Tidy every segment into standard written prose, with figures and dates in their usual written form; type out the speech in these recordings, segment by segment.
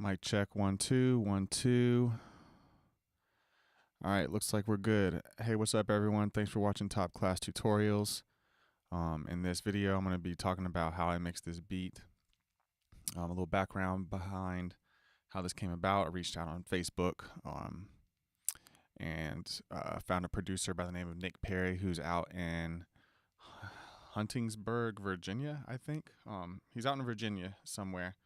Mic check 1 2 1 2. All right, looks like we're good. Hey, what's up, everyone? Thanks for watching Top Class Tutorials. In this video, I'm going to be talking about how I mixed this beat. A little background behind how this came about. I reached out on Facebook and found a producer by the name of Nick Perry, who's out in Huntingsburg, Virginia, I think. He's out in Virginia somewhere.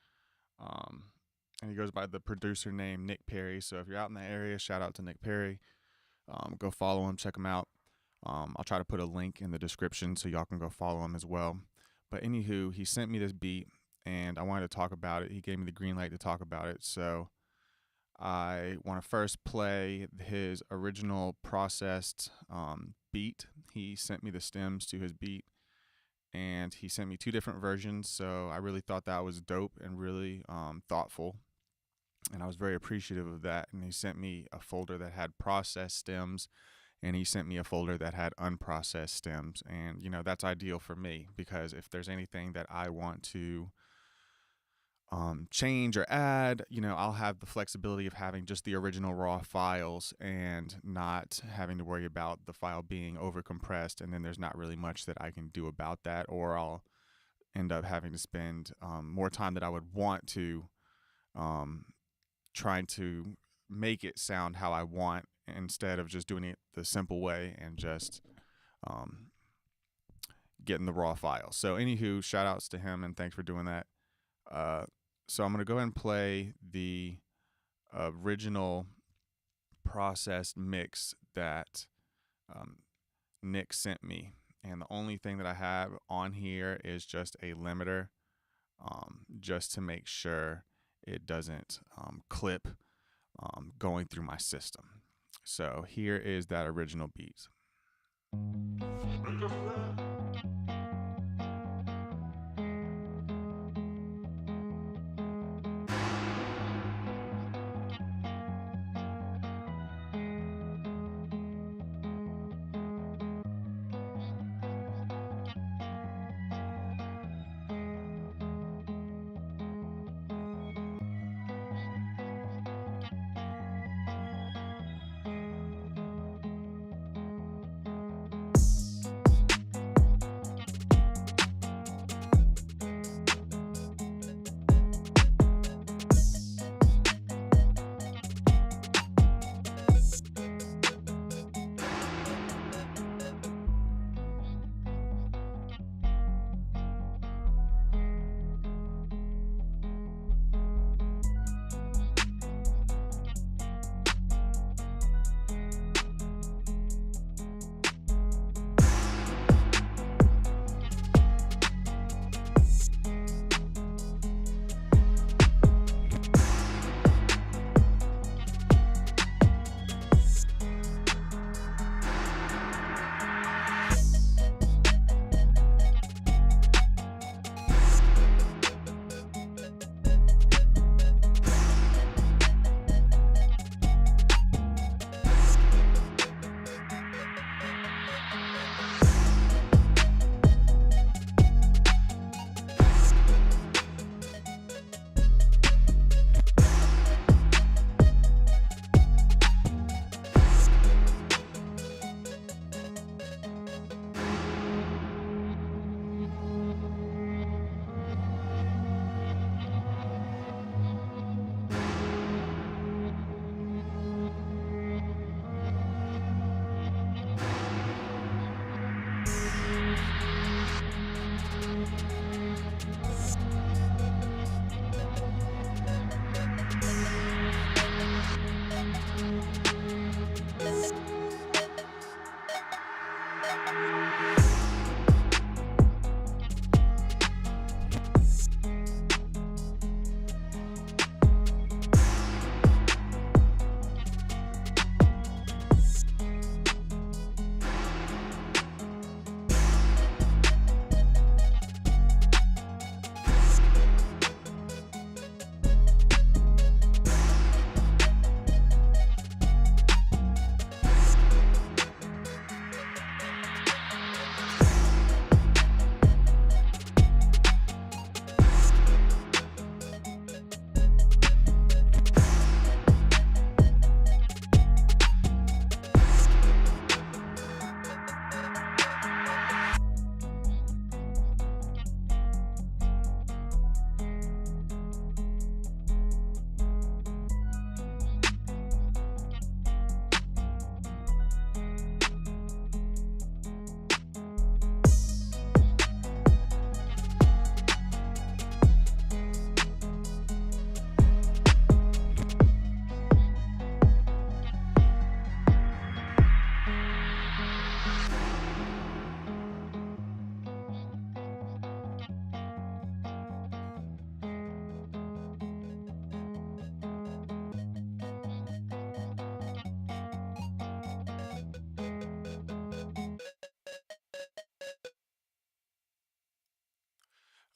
And he goes by the producer name Nick Perry. So if you're out in the area, shout out to Nick Perry. Go follow him, check him out. I'll try to put a link in the description so y'all can go follow him as well. But anywho, he sent me this beat and I wanted to talk about it. He gave me the green light to talk about it. So I want to first play his original processed beat. He sent me the stems to his beat and he sent me 2 different versions. So I really thought that was dope and really thoughtful. And I was very appreciative of that. And he sent me a folder that had processed stems, and he sent me a folder that had unprocessed stems. And, you know, that's ideal for me because if there's anything that I want to change or add, you know, I'll have the flexibility of having just the original raw files and not having to worry about the file being over compressed. And then there's not really much that I can do about that, or I'll end up having to spend more time that I would want to trying to make it sound how I want instead of just doing it the simple way and just getting the raw file. So anywho, shout outs to him and thanks for doing that. So I'm going to go ahead and play the original processed mix that Nick sent me. And the only thing that I have on here is just a limiter just to make sure it doesn't clip going through my system. So here is that original beat.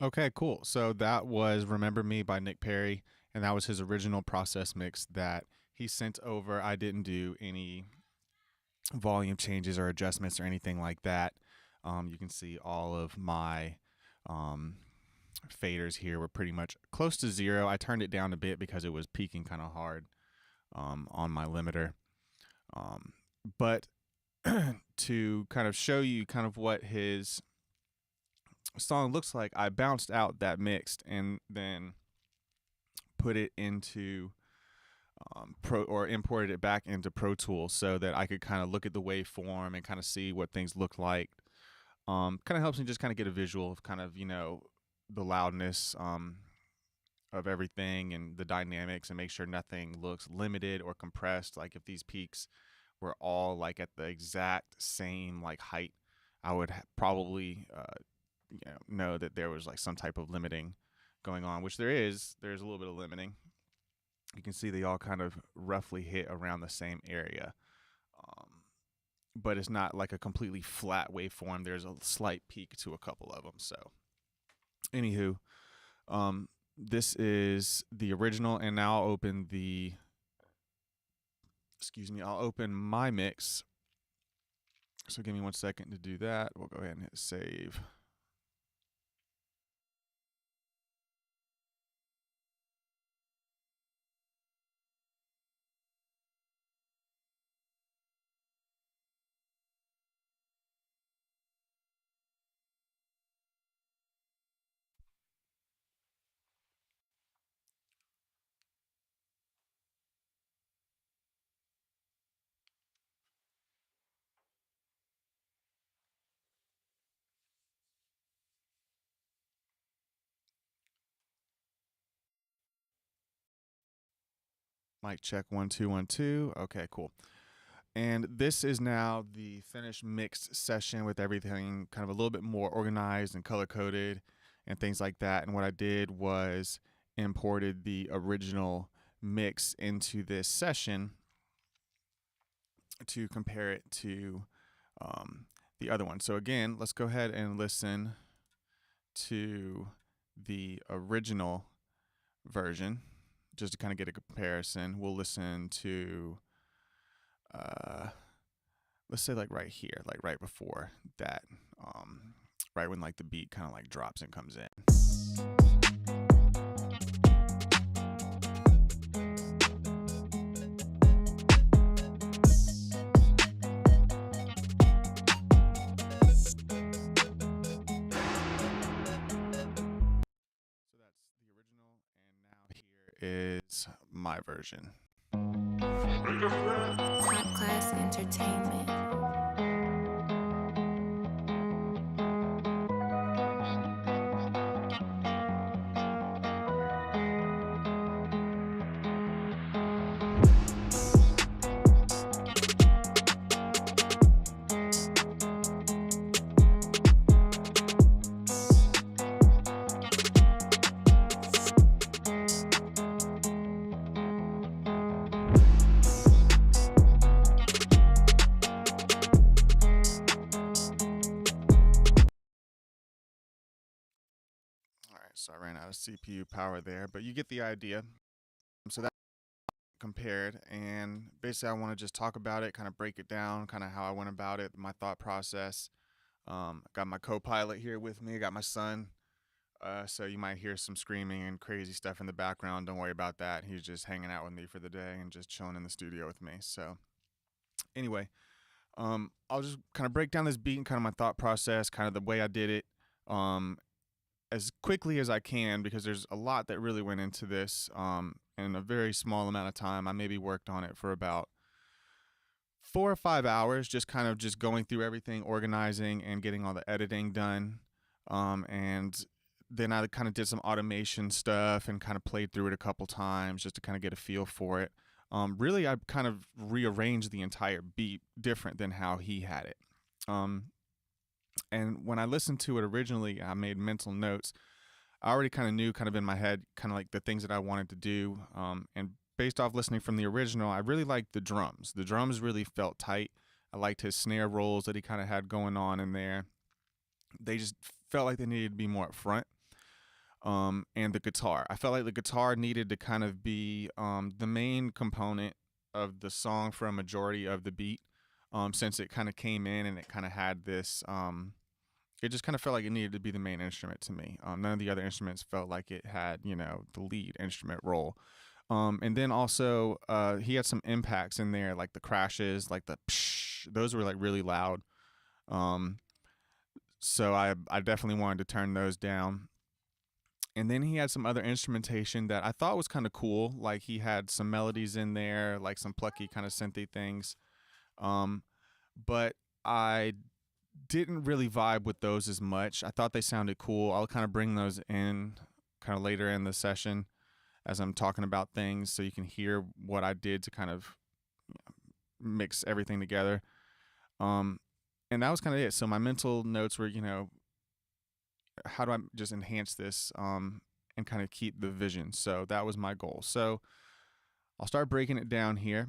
Okay, cool. So that was Remember Me by Nick Perry, and that was his original process mix that he sent over. I didn't do any volume changes or adjustments or anything like that. You can see all of my um, faders here were pretty much close to zero. I turned it down a bit because it was peaking kind of hard on my limiter. Um, but to kind of show you kind of what his song looks like, I bounced out that mixed and then put it into Pro, or imported it back into Pro Tools so that I could kind of look at the waveform and kind of see what things look like. Kind of helps me just kind of get a visual of kind of, the loudness of everything and the dynamics, and make sure nothing looks limited or compressed. Like if these peaks were all like at the exact same like height, I would probably know that there was like some type of limiting going on, which there is. There's a little bit of limiting. You can see they all kind of roughly hit around the same area. But it's not like a completely flat waveform. There's a slight peak to a couple of them. So, anywho, this is the original, and now I'll open I'll open my mix. So give me 1 second to do that. We'll go ahead and hit save. Mic check 1 2 1 2. Okay, cool. And this is now the finished mixed session with everything kind of a little bit more organized and color coded and things like that. And what I did was imported the original mix into this session to compare it to the other one. So again, let's go ahead and listen to the original version just to kind of get a comparison. We'll listen to let's say like right here, like right before that, right when like the beat kind of like drops and comes in. So that's the original, and now here is my version. Top Class Entertainment. All right, so I ran out of CPU power there, but you get the idea. So that compared, and basically I want to just talk about it, kind of break it down, kind of how I went about it, my thought process. I got my co-pilot here with me. I got my son. So you might hear some screaming and crazy stuff in the background. Don't worry about that. He's just hanging out with me for the day and just chilling in the studio with me. So anyway, I'll just kind of break down this beat and kind of my thought process, kind of the way I did it, as quickly as I can, because there's a lot that really went into this in a very small amount of time. I maybe worked on it for about 4 or 5 hours, just kind of just going through everything, organizing and getting all the editing done. And then I kind of did some automation stuff and kind of played through it a couple times just to kind of get a feel for it. Really, I kind of rearranged the entire beat different than how he had it. And when I listened to it originally, I made mental notes. I already kind of knew, kind of in my head, kind of like the things that I wanted to do. And based off listening from the original, I really liked the drums. The drums really felt tight. I liked his snare rolls that he kind of had going on in there. They just felt like they needed to be more up front. and the guitar. I felt like the guitar needed to kind of be the main component of the song for a majority of the beat, since it kind of came in and it kind of had this. It just kind of felt like it needed to be the main instrument to me. None of the other instruments felt like it had, the lead instrument role. And then also, he had some impacts in there, like the crashes, like the psh, those were like really loud. Um, so I definitely wanted to turn those down. And then he had some other instrumentation that I thought was kind of cool. Like he had some melodies in there, like some plucky kind of synthy things. Um, but I didn't really vibe with those as much. I thought they sounded cool. I'll kind of bring those in kind of later in the session as I'm talking about things so you can hear what I did to kind of mix everything together. Um, and that was kind of it. So my mental notes were, how do I just enhance this and kind of keep the vision? So that was my goal. So I'll start breaking it down here.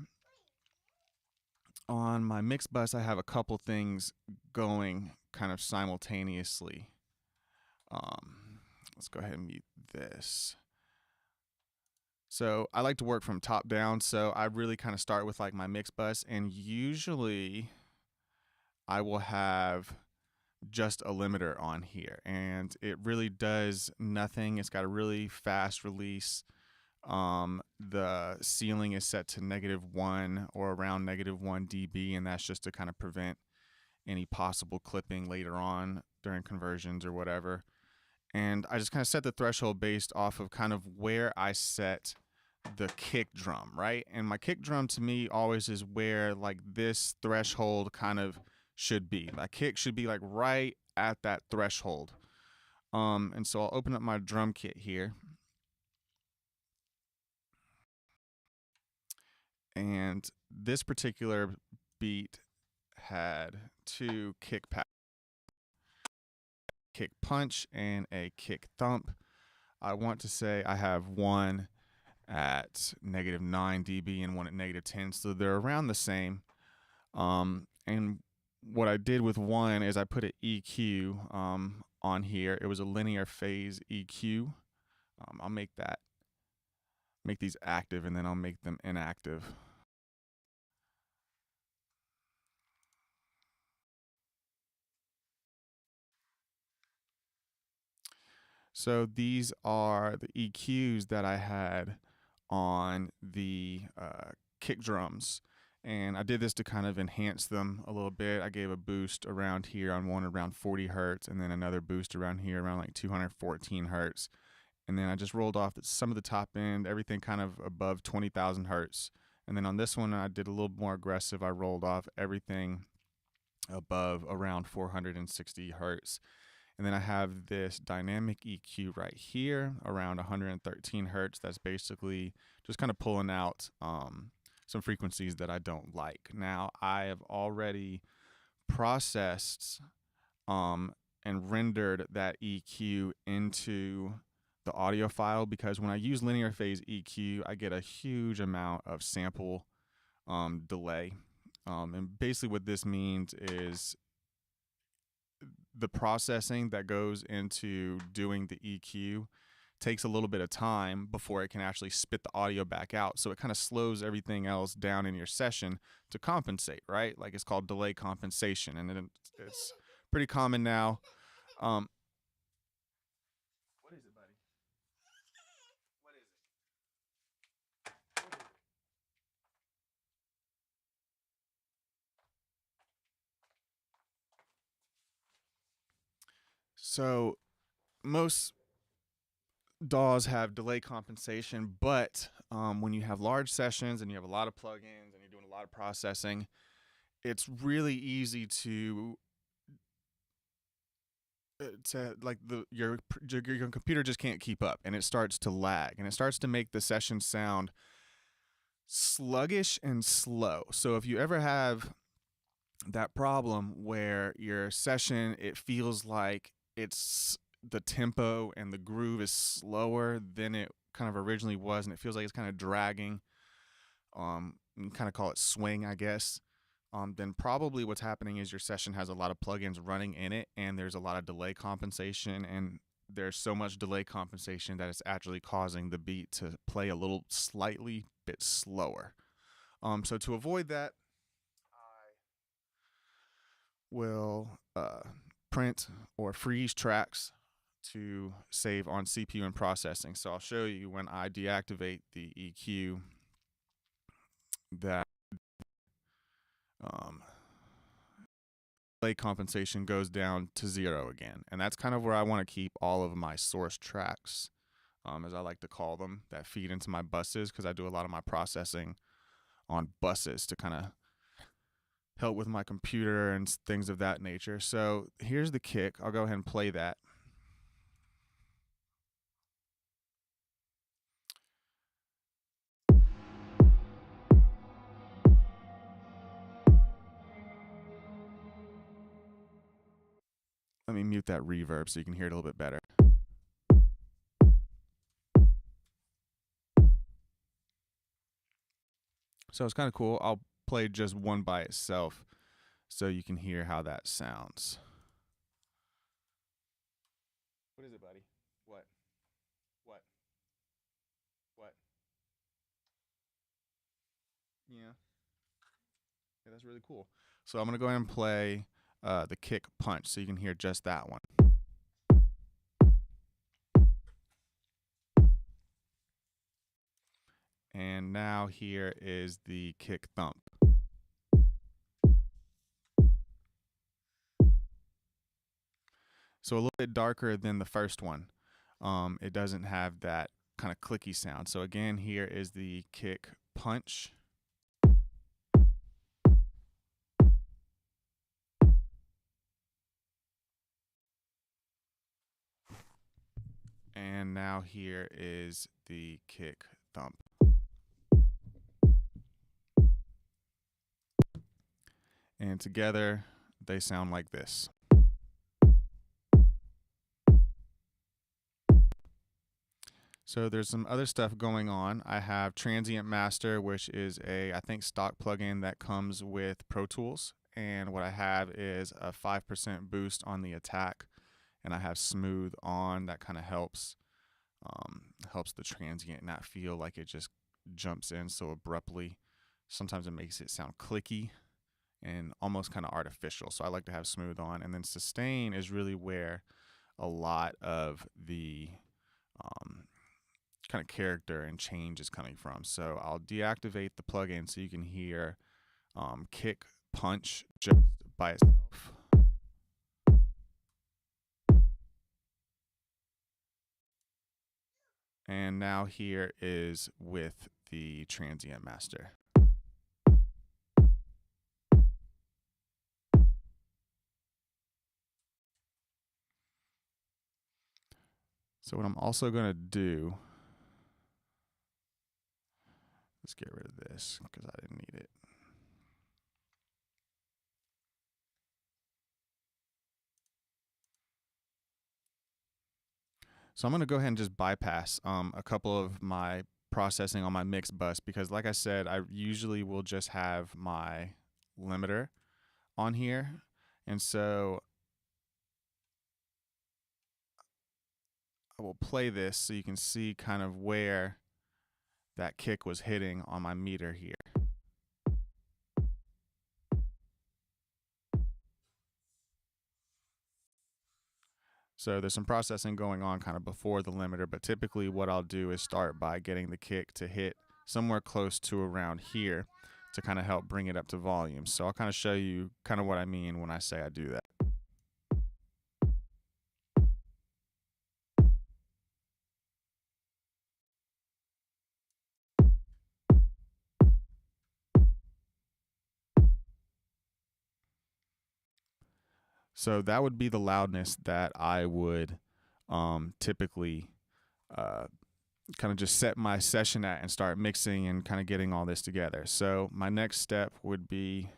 On my mix bus, I have a couple things going kind of simultaneously. Let's go ahead and mute this. So I like to work from top down. So I really kind of start with like my mix bus, and usually I will have just a limiter on here, and it really does nothing. It's got a really fast release. The ceiling is set to -1 or around -1 dB, and that's just to kind of prevent any possible clipping later on during conversions or whatever. And I just kind of set the threshold based off of kind of where I set the kick drum, right? And my kick drum to me always is where like this threshold kind of should be. My kick should be like right at that threshold. And so I'll open up my drum kit here. And this particular beat had two kick kick punch and a kick thump. I want to say I have one at -9 dB and one at -10, so they're around the same. And what I did with one is I put an EQ on here. It was a linear phase EQ. I'll make these active, and then I'll make them inactive. So these are the EQs that I had on the kick drums. And I did this to kind of enhance them a little bit. I gave a boost around here on one around 40 hertz, and then another boost around here around like 214 hertz. And then I just rolled off some of the top end, everything kind of above 20,000 hertz. And then on this one, I did a little more aggressive. I rolled off everything above around 460 hertz. And then I have this dynamic EQ right here around 113 hertz. That's basically just kind of pulling out some frequencies that I don't like. Now, I have already processed and rendered that EQ into the audio file, because when I use linear phase EQ, I get a huge amount of sample delay. And basically what this means is the processing that goes into doing the EQ takes a little bit of time before it can actually spit the audio back out. So it kind of slows everything else down in your session to compensate, right? Like it's called delay compensation, and it's pretty common now. What is it, buddy? What is it? So most DAWs have delay compensation, but when you have large sessions and you have a lot of plugins and you're doing a lot of processing, it's really easy to like your computer just can't keep up, and it starts to lag, and it starts to make the session sound sluggish and slow. So if you ever have that problem where your session, it feels like it's the tempo and the groove is slower than it kind of originally was, and it feels like it's kind of dragging, you kind of call it swing, I guess, then probably what's happening is your session has a lot of plugins running in it, and there's a lot of delay compensation, and there's so much delay compensation that it's actually causing the beat to play a little slightly bit slower. So to avoid that, I will print or freeze tracks to save on CPU and processing. So I'll show you when I deactivate the EQ that um, delay compensation goes down to 0 again. And that's kind of where I want to keep all of my source tracks, as I like to call them, that feed into my buses, because I do a lot of my processing on buses to kind of help with my computer and things of that nature. So here's the kick. I'll go ahead and play that. Let me mute that reverb so you can hear it a little bit better. So it's kind of cool. I'll play just one by itself so you can hear how that sounds. What is it, buddy? What? What? What? Yeah. Yeah, that's really cool. So I'm going to go ahead and play the kick punch so you can hear just that one. And now here is the kick thump. So a little bit darker than the first one. It doesn't have that kind of clicky sound. So again, here is the kick punch. And now here is the kick thump. And together they sound like this. So there's some other stuff going on. I have Transient Master, which is a, I think, stock plugin that comes with Pro Tools. And what I have is a 5% boost on the attack. And I have Smooth on. That kind of helps the transient not feel like it just jumps in so abruptly. Sometimes it makes it sound clicky and almost kind of artificial. So I like to have Smooth on. And then Sustain is really where a lot of the kind of character and change is coming from. So I'll deactivate the plugin so you can hear kick punch just by itself. And now here is with the Transient Master. So what I'm also going to do, let's get rid of this because I didn't need it. So I'm going to go ahead and just bypass a couple of my processing on my mix bus because, like I said, I usually will just have my limiter on here. And so I will play this so you can see kind of where that kick was hitting on my meter here. So there's some processing going on kind of before the limiter, but typically what I'll do is start by getting the kick to hit somewhere close to around here to kind of help bring it up to volume. So I'll kind of show you kind of what I mean when I say I do that. So that would be the loudness that I would typically kind of just set my session at and start mixing and kind of getting all this together. So my next step would be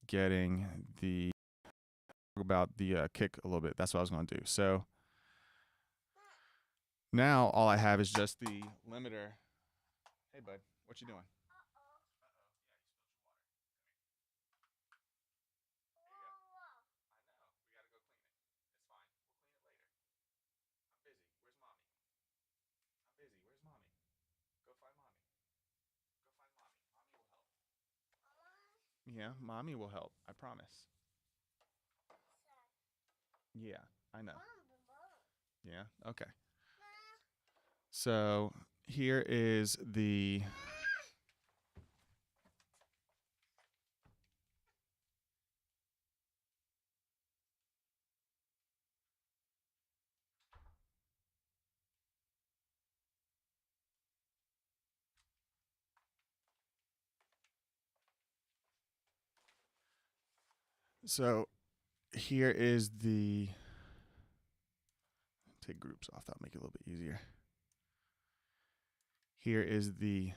getting the kick a little bit. That's what I was going to do. So now all I have is just the limiter. Hey, bud, what you doing? Yeah, mommy will help. I promise. Yeah, I know. Yeah, okay. So here is the so here is the take groups off. That'll make it a little bit easier. Here is the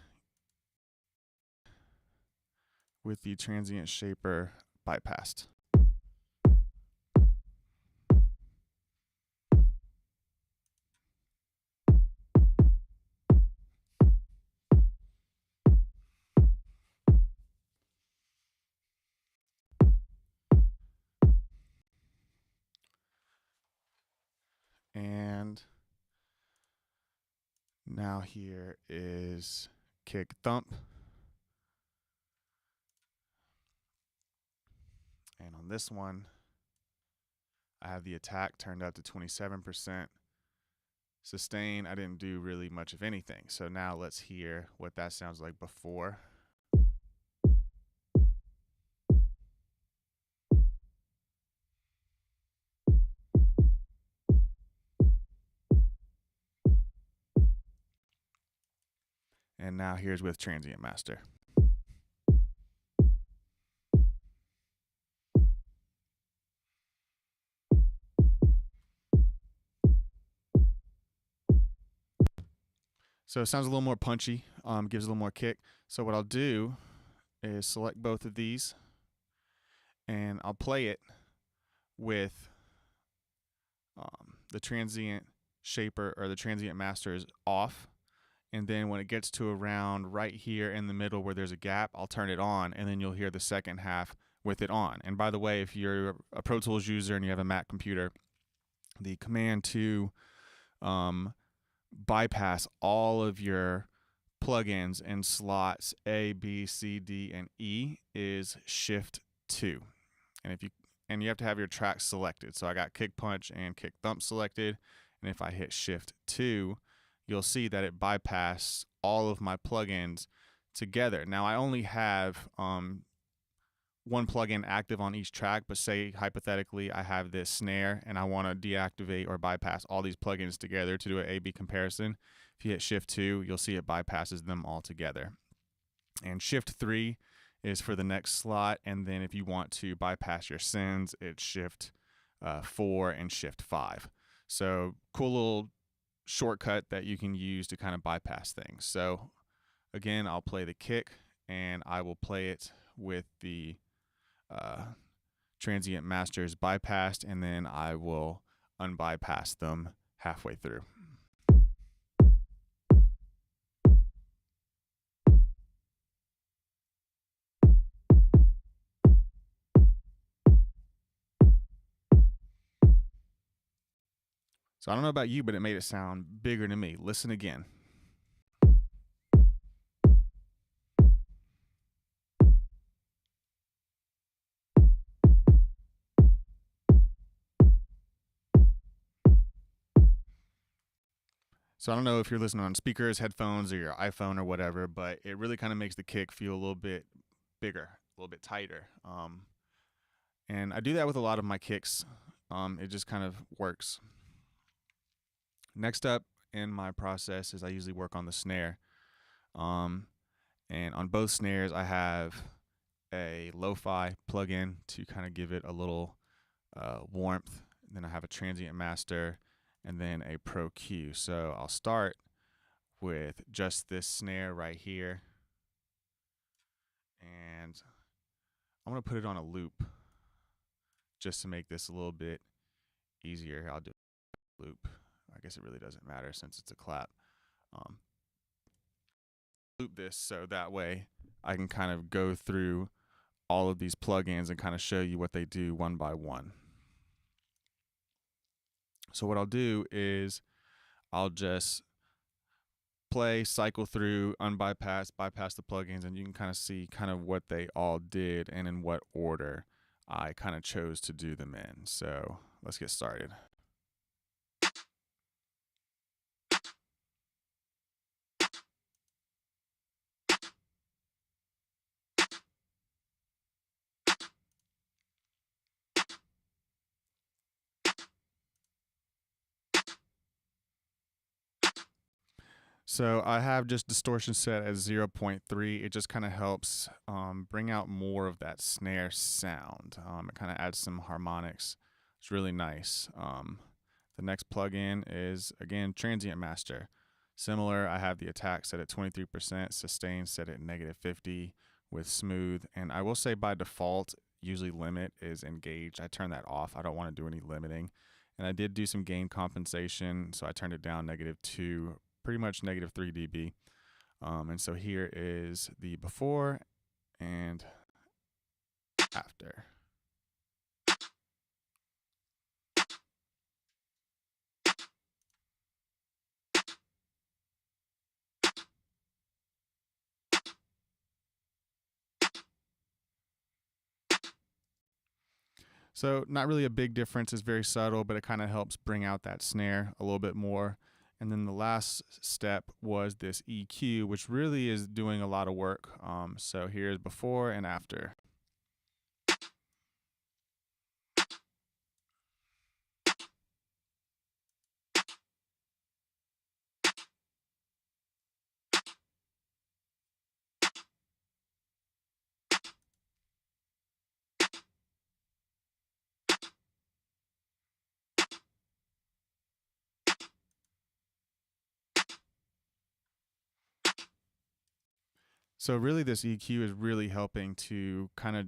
with the transient shaper bypassed. And now here is kick thump. And on this one, I have the attack turned up to 27%. Sustain, I didn't do really much of anything. So now let's hear what that sounds like before. And now here's with Transient Master. So it sounds a little more punchy, gives a little more kick. So what I'll do is select both of these and I'll play it with the transient shaper or the transient master is off. And then when it gets to around right here in the middle where there's a gap, I'll turn it on and then you'll hear the second half with it on. And by the way, if you're a Pro Tools user and you have a Mac computer, the command to bypass all of your plugins in slots A, B, C, D, and E is Shift 2. And you have to have your tracks selected. So I got kick punch and kick thump selected. And if I hit Shift 2, you'll see that it bypassed all of my plugins together. Now I only have one plugin active on each track, but say hypothetically I have this snare and I want to deactivate or bypass all these plugins together to do an A-B comparison. If you hit Shift 2, you'll see it bypasses them all together. And Shift 3 is for the next slot, and then if you want to bypass your sends, it's Shift 4 and Shift 5. So cool little shortcut that you can use to kind of bypass things. So again, I'll play the kick, and I will play it with the transient masters bypassed, and then I will unbypass them halfway through. So I don't know about you, but it made it sound bigger to me. Listen again. So I don't know if you're listening on speakers, headphones, or your iPhone or whatever, but it really kind of makes the kick feel a little bit bigger, a little bit tighter. And I do that with a lot of my kicks. It just kind of works. Next up in my process is I usually work on the snare. And on both snares, I have a lo-fi plugin to kind of give it a little warmth. And then I have a transient master and then a Pro Q. So I'll start with just this snare right here. And I'm going to put it on a loop just to make this a little bit easier. I'll do a loop. I guess it really doesn't matter since it's a clap. Loop this so that way I can kind of go through all of these plugins and kind of show you what they do one by one. So what I'll do is I'll just play, cycle through, unbypass, bypass the plugins, and you can kind of see kind of what they all did and in what order I kind of chose to do them in. So let's get started. So I have just distortion set at 0.3. It just kind of helps bring out more of that snare sound. It kind of adds some harmonics. It's really nice. The next plugin is, again, Transient Master. Similar, I have the attack set at 23%, sustain set at -50 with smooth. And I will say by default, usually limit is engaged. I turn that off. I don't want to do any limiting. And I did do some gain compensation, so I turned it down -2, pretty much -3 dB. And so here is the before and after. So not really a big difference. It's very subtle, but it kind of helps bring out that snare a little bit more. And then the last step was this EQ, which really is doing a lot of work. So here's before and after. So really this EQ is really helping to kind of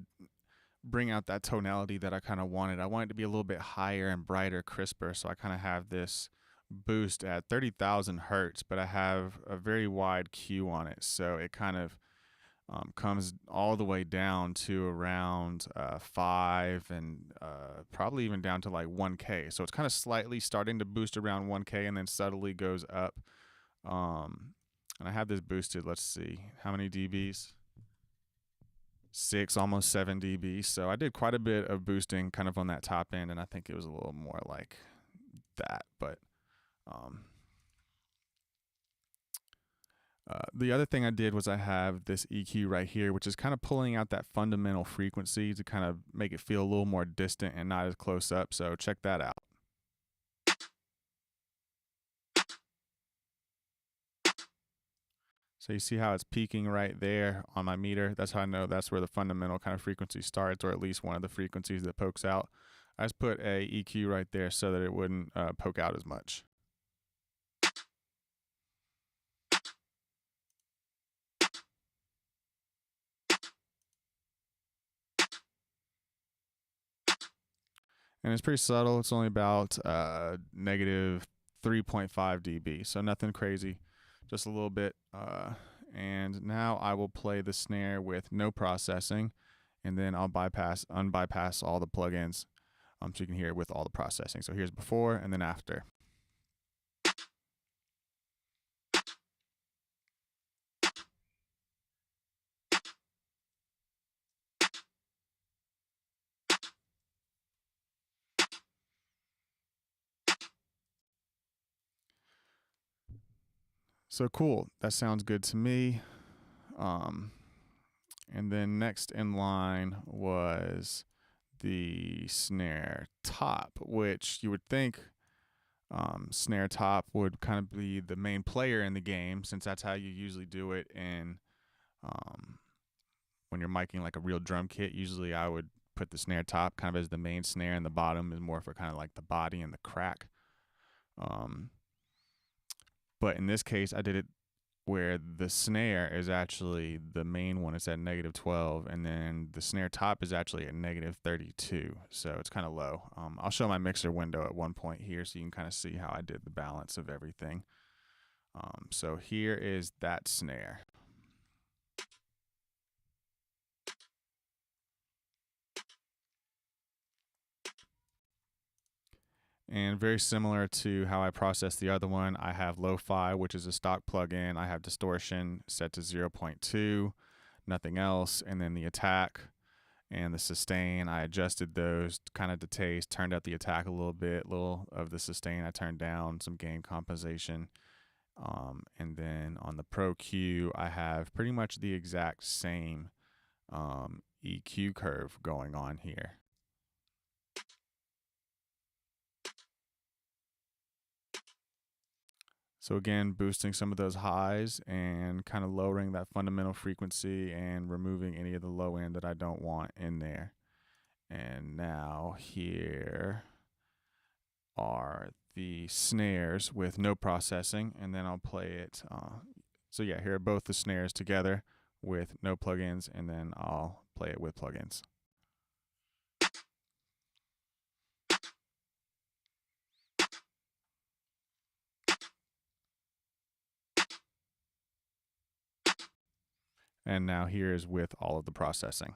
bring out that tonality that I kind of wanted. I wanted it to be a little bit higher and brighter, crisper. So I kind of have this boost at 30,000 hertz, but I have a very wide Q on it. So it kind of comes all the way down to around 5 and probably even down to like 1K. So it's kind of slightly starting to boost around 1K and then subtly goes up. And I have this boosted, let's see, how many dBs? 6, almost 7 dB. So I did quite a bit of boosting kind of on that top end, and I think it was a little more like that. But the other thing I did was I have this EQ right here, which is kind of pulling out that fundamental frequency to kind of make it feel a little more distant and not as close up. So check that out. So you see how it's peaking right there on my meter. That's how I know that's where the fundamental kind of frequency starts, or at least one of the frequencies that pokes out. I just put a EQ right there so that it wouldn't poke out as much. And it's pretty subtle. It's only about negative 3.5 dB, so nothing crazy, just a little bit. And now I will play the snare with no processing, and then I'll unbypass all the plugins so you can hear it with all the processing. So here's before and then after. So cool. That sounds good to me. And then next in line was the snare top, which you would think snare top would kind of be the main player in the game, since that's how you usually do it in when you're miking like a real drum kit. Usually I would put the snare top kind of as the main snare, and the bottom is more for kind of like the body and the crack. But in this case, I did it where the snare is actually the main one. It's at -12, and then the snare top is actually at -32. So it's kind of low. I'll show my mixer window at one point here so you can kind of see how I did the balance of everything. So here is that snare. And very similar to how I process the other one, I have lo-fi, which is a stock plugin. I have distortion set to 0.2, nothing else. And then the attack and the sustain, I adjusted those kind of to taste, turned up the attack a little bit, little of the sustain I turned down, some gain compensation. And then on the Pro Q, I have pretty much the exact same EQ curve going on here. So again, boosting some of those highs and kind of lowering that fundamental frequency and removing any of the low end that I don't want in there. And now here are the snares with no processing, and then I'll play it. So yeah, here are both the snares together with no plugins, and then I'll play it with plugins. And now here is with all of the processing.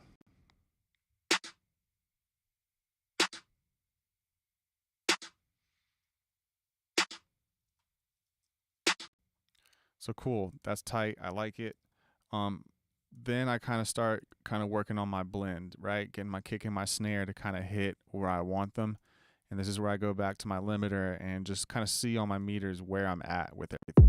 So cool, that's tight. I like it. Then I kind of start working on my blend, right? Getting my kick and my snare to kind of hit where I want them. And this is where I go back to my limiter and just kind of see on my meters where I'm at with everything.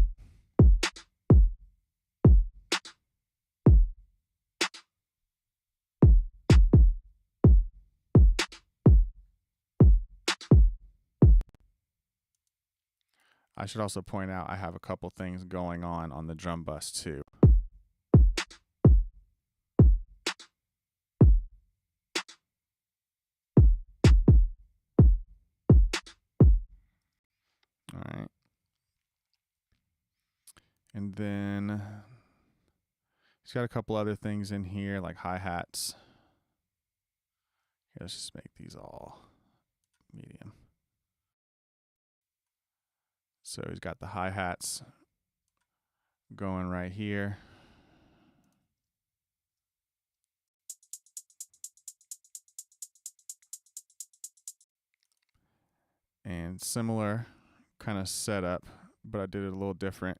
I should also point out I have a couple things going on the drum bus too. All right. And then he's got a couple other things in here like hi-hats. Here, let's just make these all medium. So he's got the hi-hats going right here. And similar kind of setup, but I did it a little different.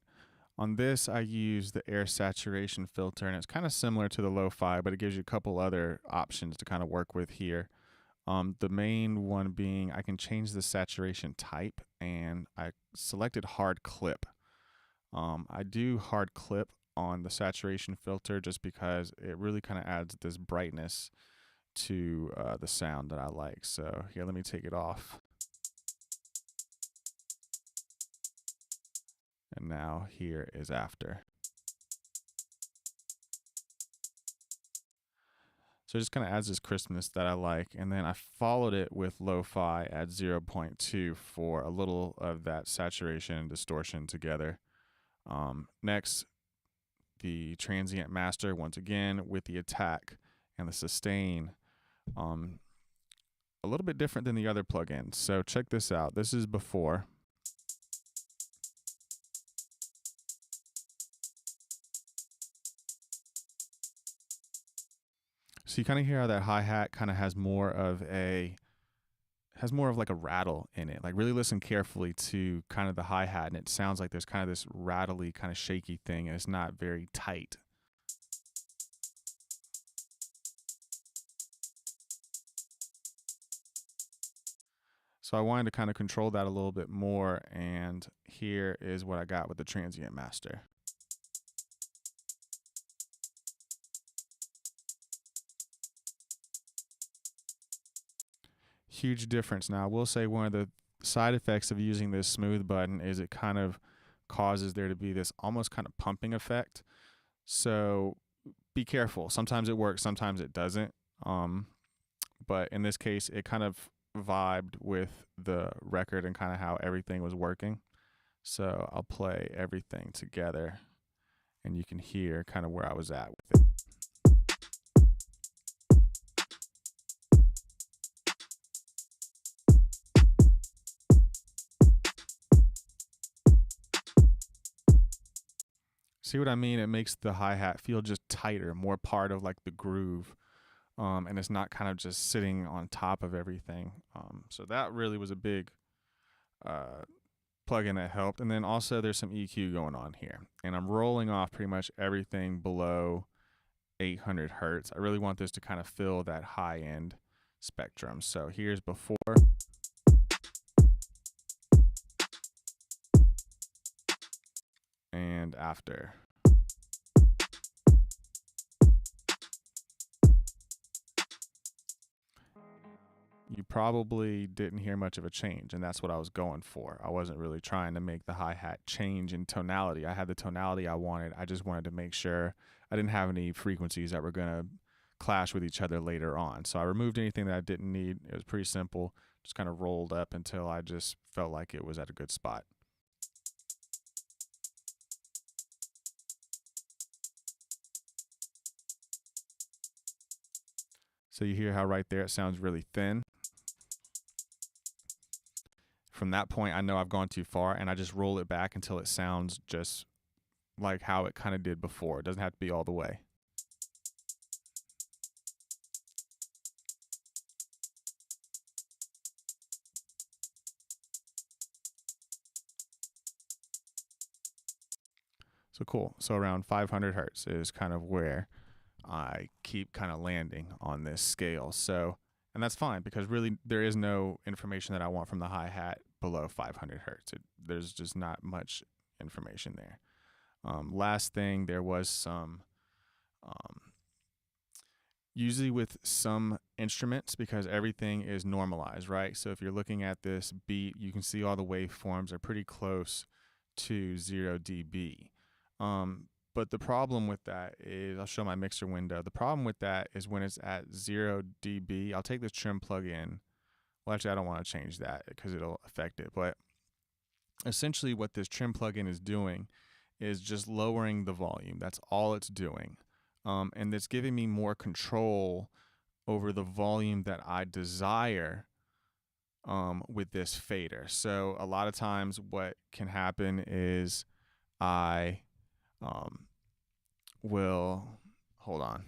On this, I use the air saturation filter, and it's kind of similar to the lo-fi, but it gives you a couple other options to kind of work with here. The main one being I can change the saturation type, and I selected hard clip. I do hard clip on the saturation filter just because it really kind of adds this brightness to the sound that I like. So here, let me take it off. And now here is after. So it just kind of adds this crispness that I like. And then I followed it with lo-fi at 0.2 for a little of that saturation and distortion together. Next, the transient master, once again, with the attack and the sustain. A little bit different than the other plugins. So check this out. This is before. So you kind of hear how that hi-hat kind of has more of like a rattle in it. Like really listen carefully to kind of the hi-hat, and it sounds like there's kind of this rattly, kind of shaky thing, and it's not very tight. So I wanted to kind of control that a little bit more, and here is what I got with the transient master. Huge difference. Now, I will say one of the side effects of using this smooth button is it kind of causes there to be this almost kind of pumping effect. So be careful. Sometimes it works, sometimes it doesn't. But in this case, it kind of vibed with the record and kind of how everything was working. So I'll play everything together, and you can hear kind of where I was at with it. See what I mean? It makes the hi-hat feel just tighter, more part of like the groove. And it's not kind of just sitting on top of everything. So that really was a big uh, plugin that helped. And then also there's some EQ going on here. And I'm rolling off pretty much everything below 800 hertz. I really want this to kind of fill that high end spectrum. So here's before and after. You probably didn't hear much of a change, and that's what I was going for. I wasn't really trying to make the hi-hat change in tonality. I had the tonality I wanted. I just wanted to make sure I didn't have any frequencies that were going to clash with each other later on. So I removed anything that I didn't need. It was pretty simple. Just kind of rolled up until I just felt like it was at a good spot. So you hear how right there it sounds really thin. From that point, I know I've gone too far, and I just roll it back until it sounds just like how it kind of did before. It doesn't have to be all the way. So cool. So around 500 hertz is kind of where I keep kind of landing on this scale. So, and that's fine because really there is no information that I want from the hi-hat below 500 hertz. There's just not much information there. Last thing, there was some, usually with some instruments, because everything is normalized, right? So if you're looking at this beat, you can see all the waveforms are pretty close to 0 dB. But the problem with that is, I'll show my mixer window. The problem with that is when it's at 0 dB, I'll take this trim plug-in. Well, actually, I don't want to change that because it'll affect it. But essentially what this trim plugin is doing is just lowering the volume. That's all it's doing. And it's giving me more control over the volume that I desire with this fader. So a lot of times what can happen is I will, hold on.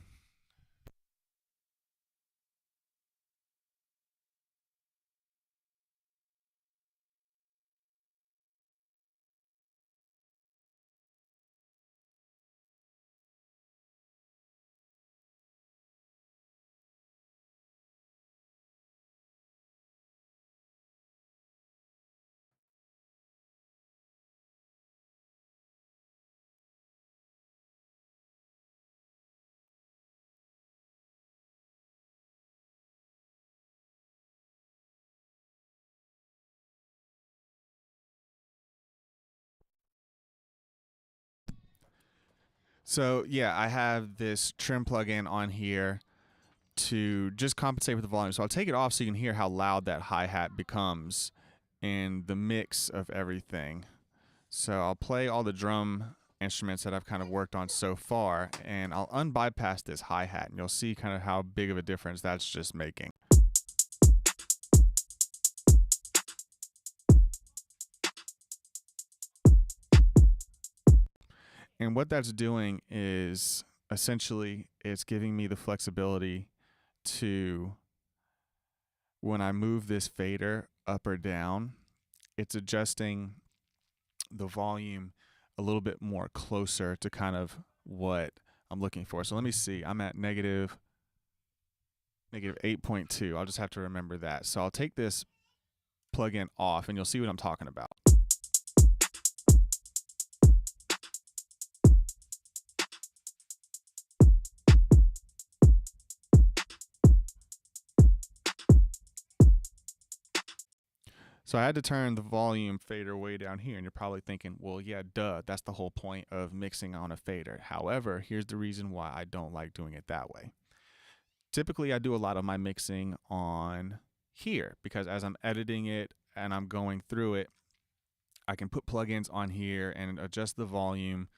So yeah, I have this trim plugin on here to just compensate for the volume. So I'll take it off so you can hear how loud that hi-hat becomes in the mix of everything. So I'll play all the drum instruments that I've kind of worked on so far, and I'll unbypass this hi-hat, and you'll see kind of how big of a difference that's just making. And what that's doing is essentially it's giving me the flexibility to, when I move this fader up or down, it's adjusting the volume a little bit more closer to kind of what I'm looking for. So let me see. I'm at negative 8.2. I'll just have to remember that. So I'll take this plugin off and you'll see what I'm talking about. So I had to turn the volume fader way down here, and you're probably thinking, well, yeah, duh, that's the whole point of mixing on a fader. However, here's the reason why I don't like doing it that way. Typically, I do a lot of my mixing on here because as I'm editing it and I'm going through it, I can put plugins on here and adjust the volume,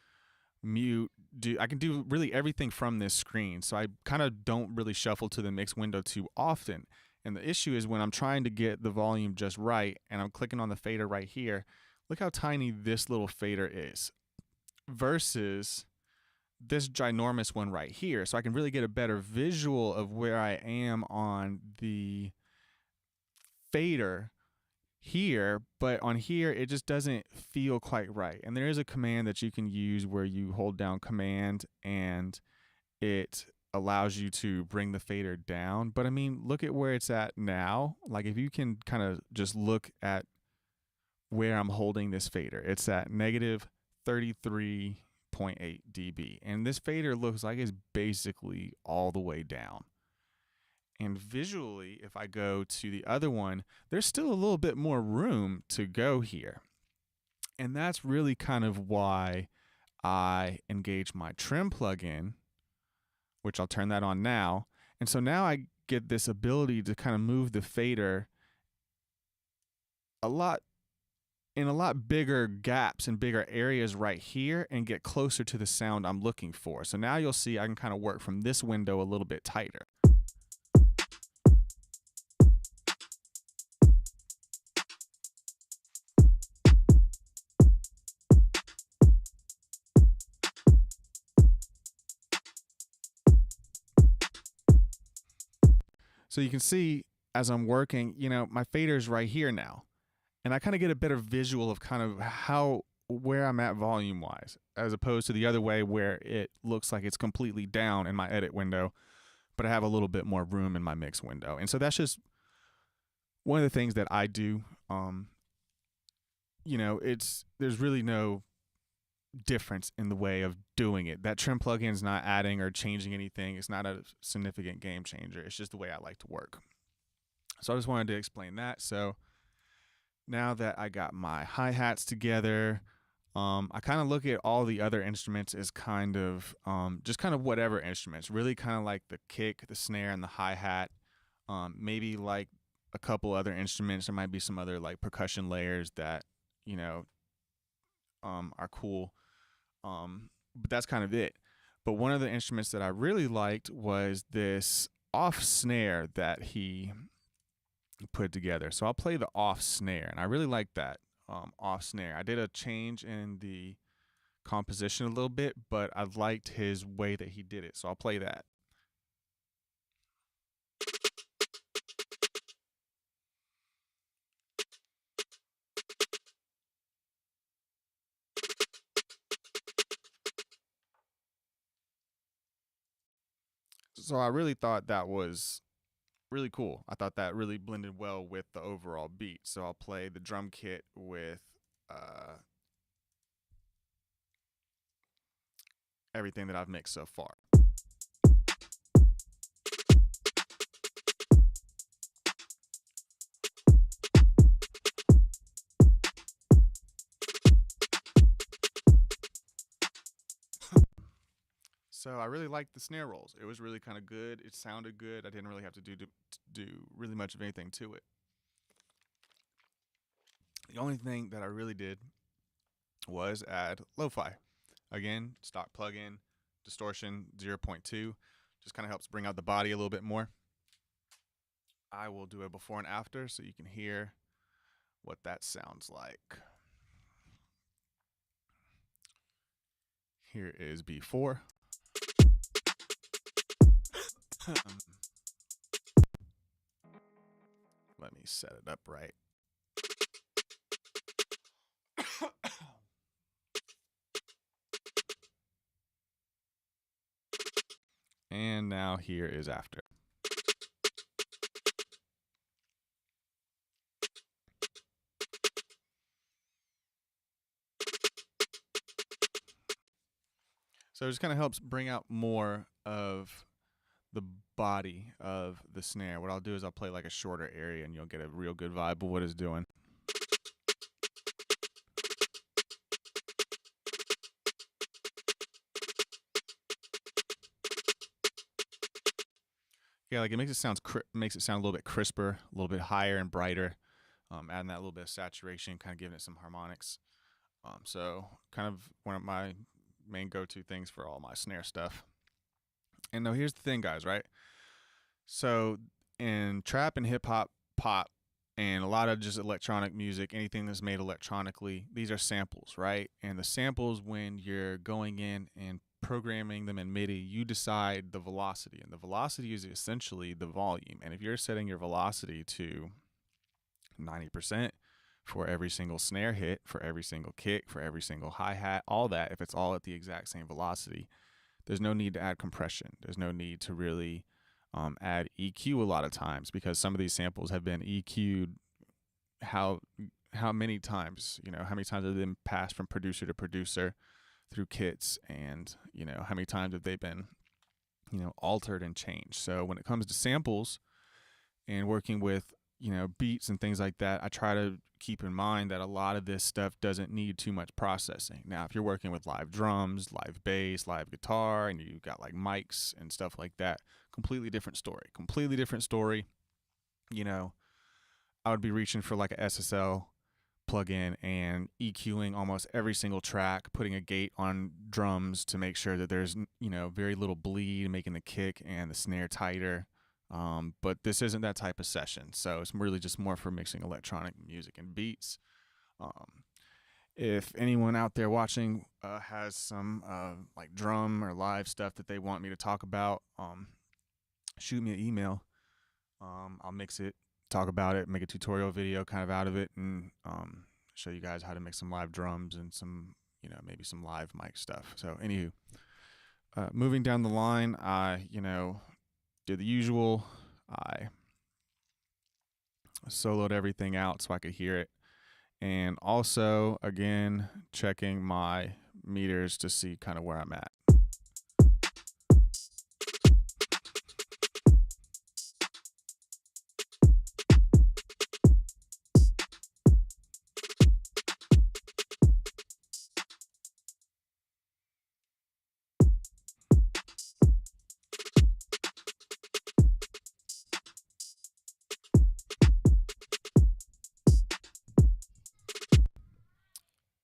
mute, I can do really everything from this screen. So I kind of don't really shuffle to the mix window too often. And the issue is when I'm trying to get the volume just right and I'm clicking on the fader right here, look how tiny this little fader is versus this ginormous one right here. So I can really get a better visual of where I am on the fader here, but on here it just doesn't feel quite right. And there is a command that you can use where you hold down command and it allows you to bring the fader down. But I mean, look at where it's at now. Like if you can kind of just look at where I'm holding this fader, it's at negative 33.8 dB. And this fader looks like it's basically all the way down. And visually, if I go to the other one, there's still a little bit more room to go here. And that's really kind of why I engage my trim plugin, which I'll turn that on now. And so now I get this ability to kind of move the fader a lot bigger gaps and bigger areas right here and get closer to the sound I'm looking for. So now you'll see I can kind of work from this window a little bit tighter. So you can see as I'm working, my fader's right here now. And I kind of get a better visual of kind of where I'm at volume wise, as opposed to the other way where it looks like it's completely down in my edit window, but I have a little bit more room in my mix window. And so that's just one of the things that I do. There's really no difference in the way of doing it. That trim plugin is not adding or changing anything. It's not a significant game changer. It's just the way I like to work. So I just wanted to explain that. So now that I got my hi-hats together, I kind of look at all the other instruments as kind of just kind of whatever instruments, really kind of like the kick, the snare, and the hi-hat. Maybe like a couple other instruments. There might be some other like percussion layers that, are cool. But that's kind of it. But one of the instruments that I really liked was this off snare that he put together. So I'll play the off snare, and I really like that off snare. I did a change in the composition a little bit, but I liked his way that he did it. So I'll play that. So I really thought that was really cool. I thought that really blended well with the overall beat. So I'll play the drum kit with everything that I've mixed so far. So I really liked the snare rolls. It was really kind of good. It sounded good. I didn't really have to do really much of anything to it. The only thing that I really did was add lo-fi. Again, stock plugin, distortion 0.2. Just kind of helps bring out the body a little bit more. I will do a before and after so you can hear what that sounds like. Here is before. Let me set it up right. And now here is after. So it just kind of helps bring out more of the body of the snare. What I'll do is I'll play like a shorter area and you'll get a real good vibe of what it's doing. Yeah, like it makes it sound a little bit crisper, a little bit higher and brighter. Adding that little bit of saturation, kind of giving it some harmonics. So kind of one of my main go-to things for all my snare stuff. And now here's the thing, guys, right? So in trap and hip hop, pop, and a lot of just electronic music, anything that's made electronically, these are samples, right? And the samples, when you're going in and programming them in MIDI, you decide the velocity, and the velocity is essentially the volume. And if you're setting your velocity to 90%, for every single snare hit, for every single kick, for every single hi-hat, all that, if it's all at the exact same velocity, there's no need to add compression. There's no need to really add EQ a lot of times, because some of these samples have been EQ'd how many times, how many times have they been passed from producer to producer through kits, and how many times have they been altered and changed. So when it comes to samples and working with beats and things like that, I try to keep in mind that a lot of this stuff doesn't need too much processing. Now, if you're working with live drums, live bass, live guitar, and you've got like mics and stuff like that, completely different story. I would be reaching for like a SSL plugin and EQing almost every single track, putting a gate on drums to make sure that there's very little bleed, making the kick and the snare tighter. But this isn't that type of session, so it's really just more for mixing electronic music and beats. If anyone out there watching has some like drum or live stuff that they want me to talk about, shoot me an email. I'll mix it, talk about it, make a tutorial video kind of out of it, and show you guys how to mix some live drums and some, maybe some live mic stuff. So, anywho, moving down the line, I, did the usual. I soloed everything out so I could hear it. And also, again, checking my meters to see kind of where I'm at.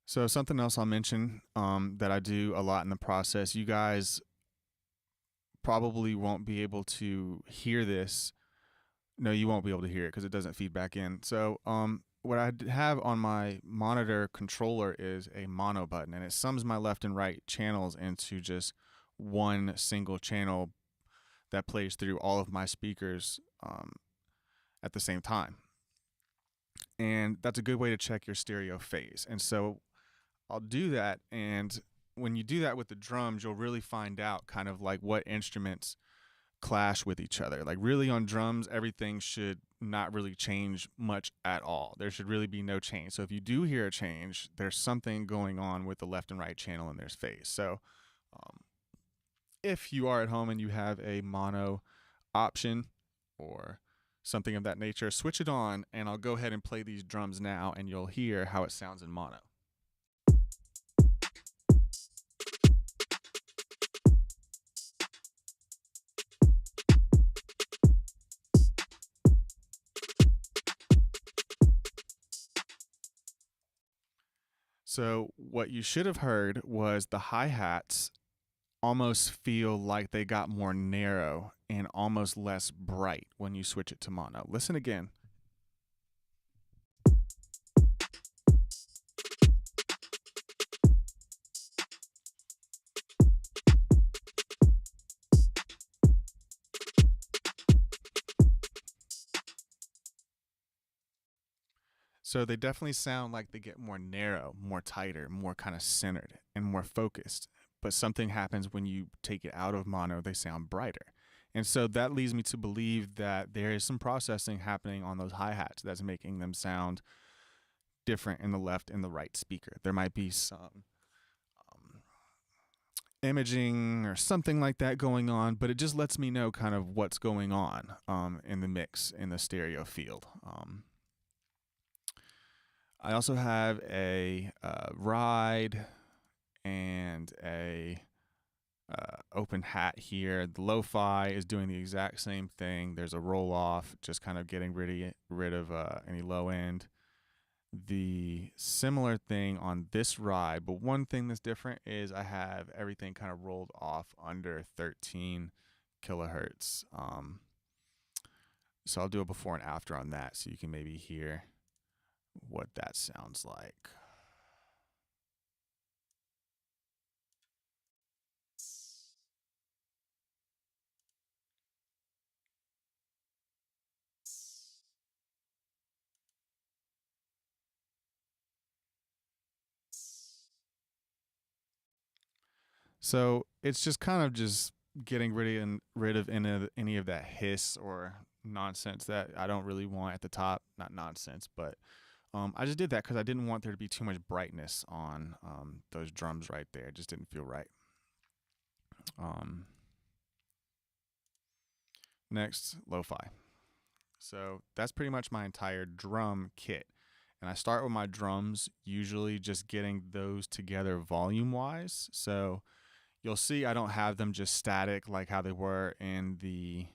So something else I'll mention that I do a lot in the process, you guys probably won't be able to hear this. No, you won't be able to hear it because it doesn't feed back in. So what I have on my monitor controller is a mono button, and it sums my left and right channels into just one single channel that plays through all of my speakers at the same time. And that's a good way to check your stereo phase. And so I'll do that, and when you do that with the drums, you'll really find out kind of like what instruments clash with each other. Like really on drums, everything should not really change much at all. There should really be no change. So if you do hear a change, there's something going on with the left and right channel in their phase. So if you are at home and you have a mono option or something of that nature, switch it on, and I'll go ahead and play these drums now, and you'll hear how it sounds in mono. So what you should have heard was the hi-hats almost feel like they got more narrow and almost less bright when you switch it to mono. Listen again. So they definitely sound like they get more narrow, more tighter, more kind of centered, and more focused. But something happens when you take it out of mono, they sound brighter. And so that leads me to believe that there is some processing happening on those hi-hats that's making them sound different in the left and the right speaker. There might be some imaging or something like that going on, but it just lets me know kind of what's going on in the mix in the stereo field. I also have a ride and a open hat here. The lo-fi is doing the exact same thing. There's a roll off, just kind of getting rid of any low end. The similar thing on this ride, but one thing that's different is I have everything kind of rolled off under 13 kilohertz. So I'll do a before and after on that so you can maybe hear what that sounds like. So it's just kind of just getting rid of any of that hiss or nonsense that I don't really want at the top. Not nonsense, but I just did that because I didn't want there to be too much brightness on those drums right there. It just didn't feel right. Um, Next, lo-fi. So that's pretty much my entire drum kit. And I start with my drums, usually just getting those together volume wise. So you'll see I don't have them just static like how they were in the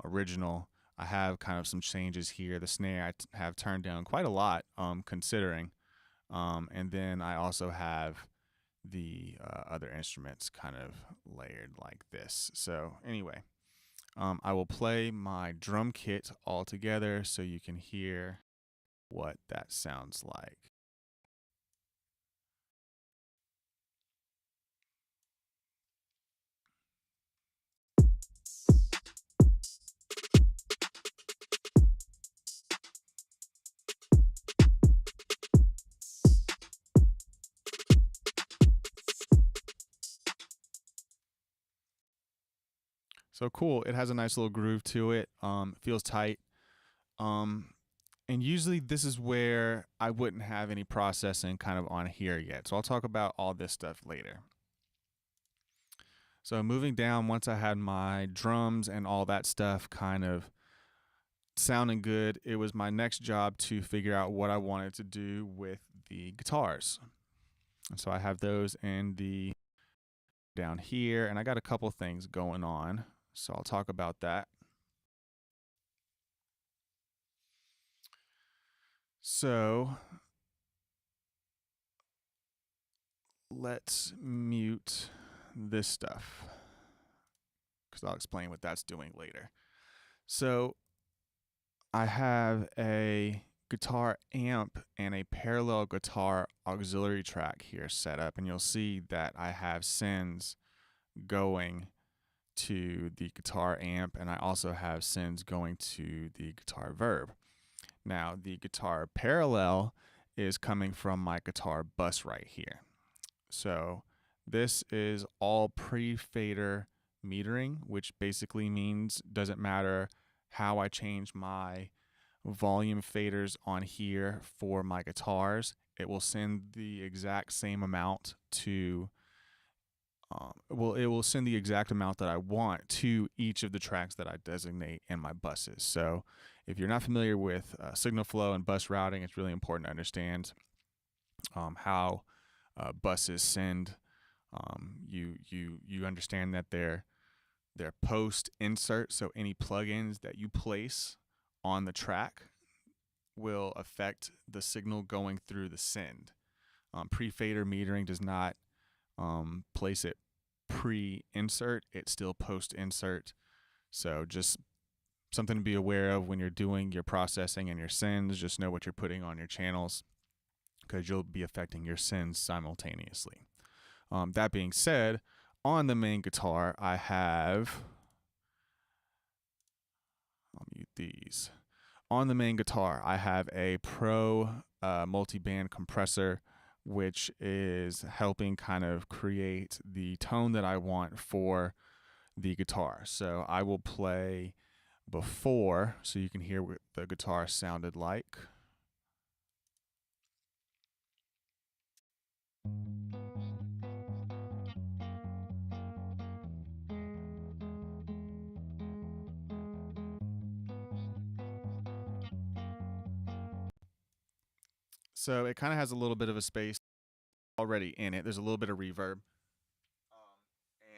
original. I have kind of some changes here. The snare have turned down quite a lot, considering. And then I also have the other instruments kind of layered like this. So anyway, I will play my drum kit all together so you can hear what that sounds like. So cool. It has a nice little groove to it. Feels tight. Um, and usually this is where I wouldn't have any processing kind of on here yet. So I'll talk about all this stuff later. So moving down, once I had my drums and all that stuff kind of sounding good, it was my next job to figure out what I wanted to do with the guitars. And so I have those in the down here, and I got a couple things going on. So I'll talk about that. So let's mute this stuff because I'll explain what that's doing later. So I have a guitar amp and a parallel guitar auxiliary track here set up, and you'll see that I have sends going to the guitar amp, and I also have sends going to the guitar verb. Now, the guitar parallel is coming from my guitar bus right here. So this is all pre-fader metering, which basically means doesn't matter how I change my volume faders on here for my guitars, it will send the exact same amount to it will send the exact amount that I want to each of the tracks that I designate in my buses. So if you're not familiar with signal flow and bus routing, it's really important to understand how buses send. You understand that they're post insert, so any plugins that you place on the track will affect the signal going through the send. Pre-fader metering does not place it pre-insert, it's still post-insert. So just something to be aware of when you're doing your processing and your sends. Just know what you're putting on your channels because you'll be affecting your sends simultaneously. That being said, on the main guitar, I have, I'll mute these. On the main guitar, I have a Pro multi-band compressor, which is helping kind of create the tone that I want for the guitar. So I will play before so you can hear what the guitar sounded like. So it kind of has a little bit of a space already in it. There's a little bit of reverb.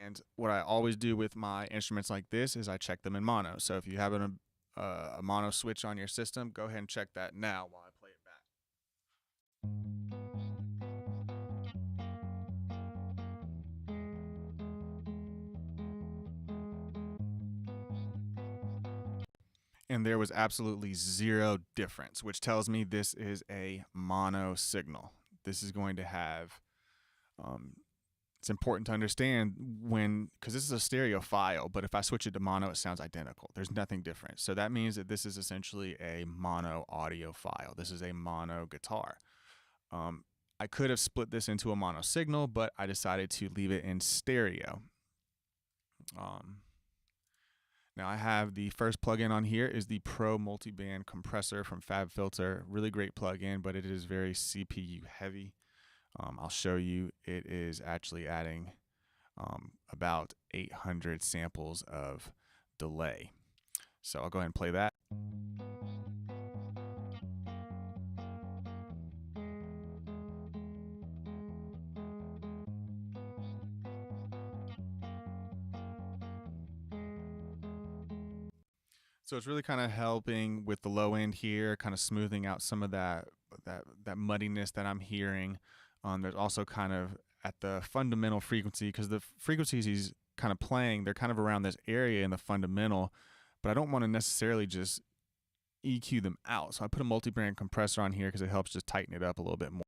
And what I always do with my instruments like this is I check them in mono. So if you have a mono switch on your system, go ahead and check that now while I play it back. And there was absolutely zero difference, which tells me this is a mono signal. This is going to have, it's important to understand when, because this is a stereo file, but if I switch it to mono, it sounds identical. There's nothing different. So that means that this is essentially a mono audio file. This is a mono guitar. I could have split this into a mono signal, but I decided to leave it in stereo. Um, Now I have the first plugin on here is the Pro Multiband Compressor from FabFilter. Really great plugin, but it is very CPU heavy. I'll show you. It is actually adding about 800 samples of delay. So I'll go ahead and play that. So it's really kind of helping with the low end here, kind of smoothing out some of that muddiness that I'm hearing. There's also kind of at the fundamental frequency, because the frequencies he's kind of playing, they're kind of around this area in the fundamental, but I don't want to necessarily just EQ them out. So I put a multi-band compressor on here because it helps just tighten it up a little bit more.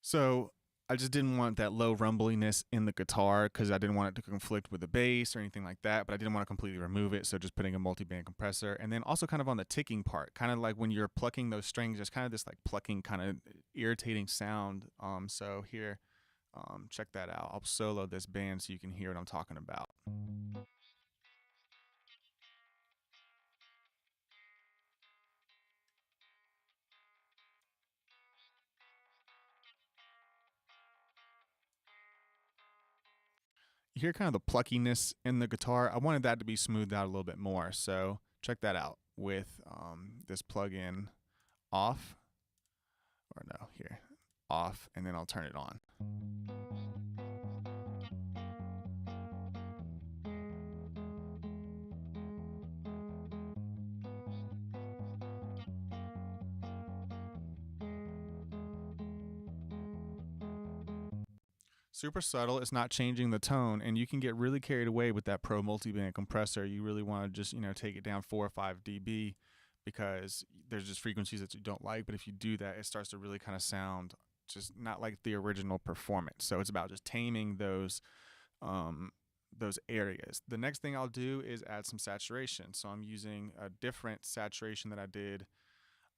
So I just didn't want that low rumbliness in the guitar because I didn't want it to conflict with the bass or anything like that, but I didn't want to completely remove it. So just putting a multi-band compressor, and then also kind of on the ticking part, kind of like when you're plucking those strings, there's kind of this like plucking kind of irritating sound. So here, check that out. I'll solo this band so you can hear what I'm talking about. You hear kind of the pluckiness in the guitar. I wanted that to be smoothed out a little bit more. So check that out with this plugin off, or no, here, off, and then I'll turn it on. Super subtle. It's not changing the tone, and you can get really carried away with that Pro Multiband compressor. You really want to just take it down 4 or 5 dB because there's just frequencies that you don't like. But if you do that, it starts to really kind of sound just not like the original performance. So it's about just taming those areas. The next thing I'll do is add some saturation. So I'm using a different saturation that I did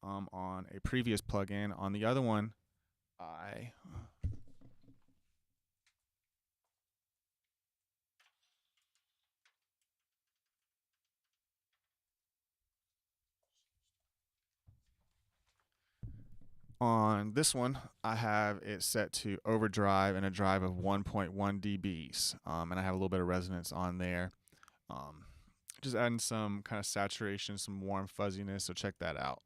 on a previous plugin. On the other one, on this one, I have it set to overdrive and a drive of 1.1 dBs, and I have a little bit of resonance on there. Just adding some kind of saturation, some warm fuzziness, so check that out.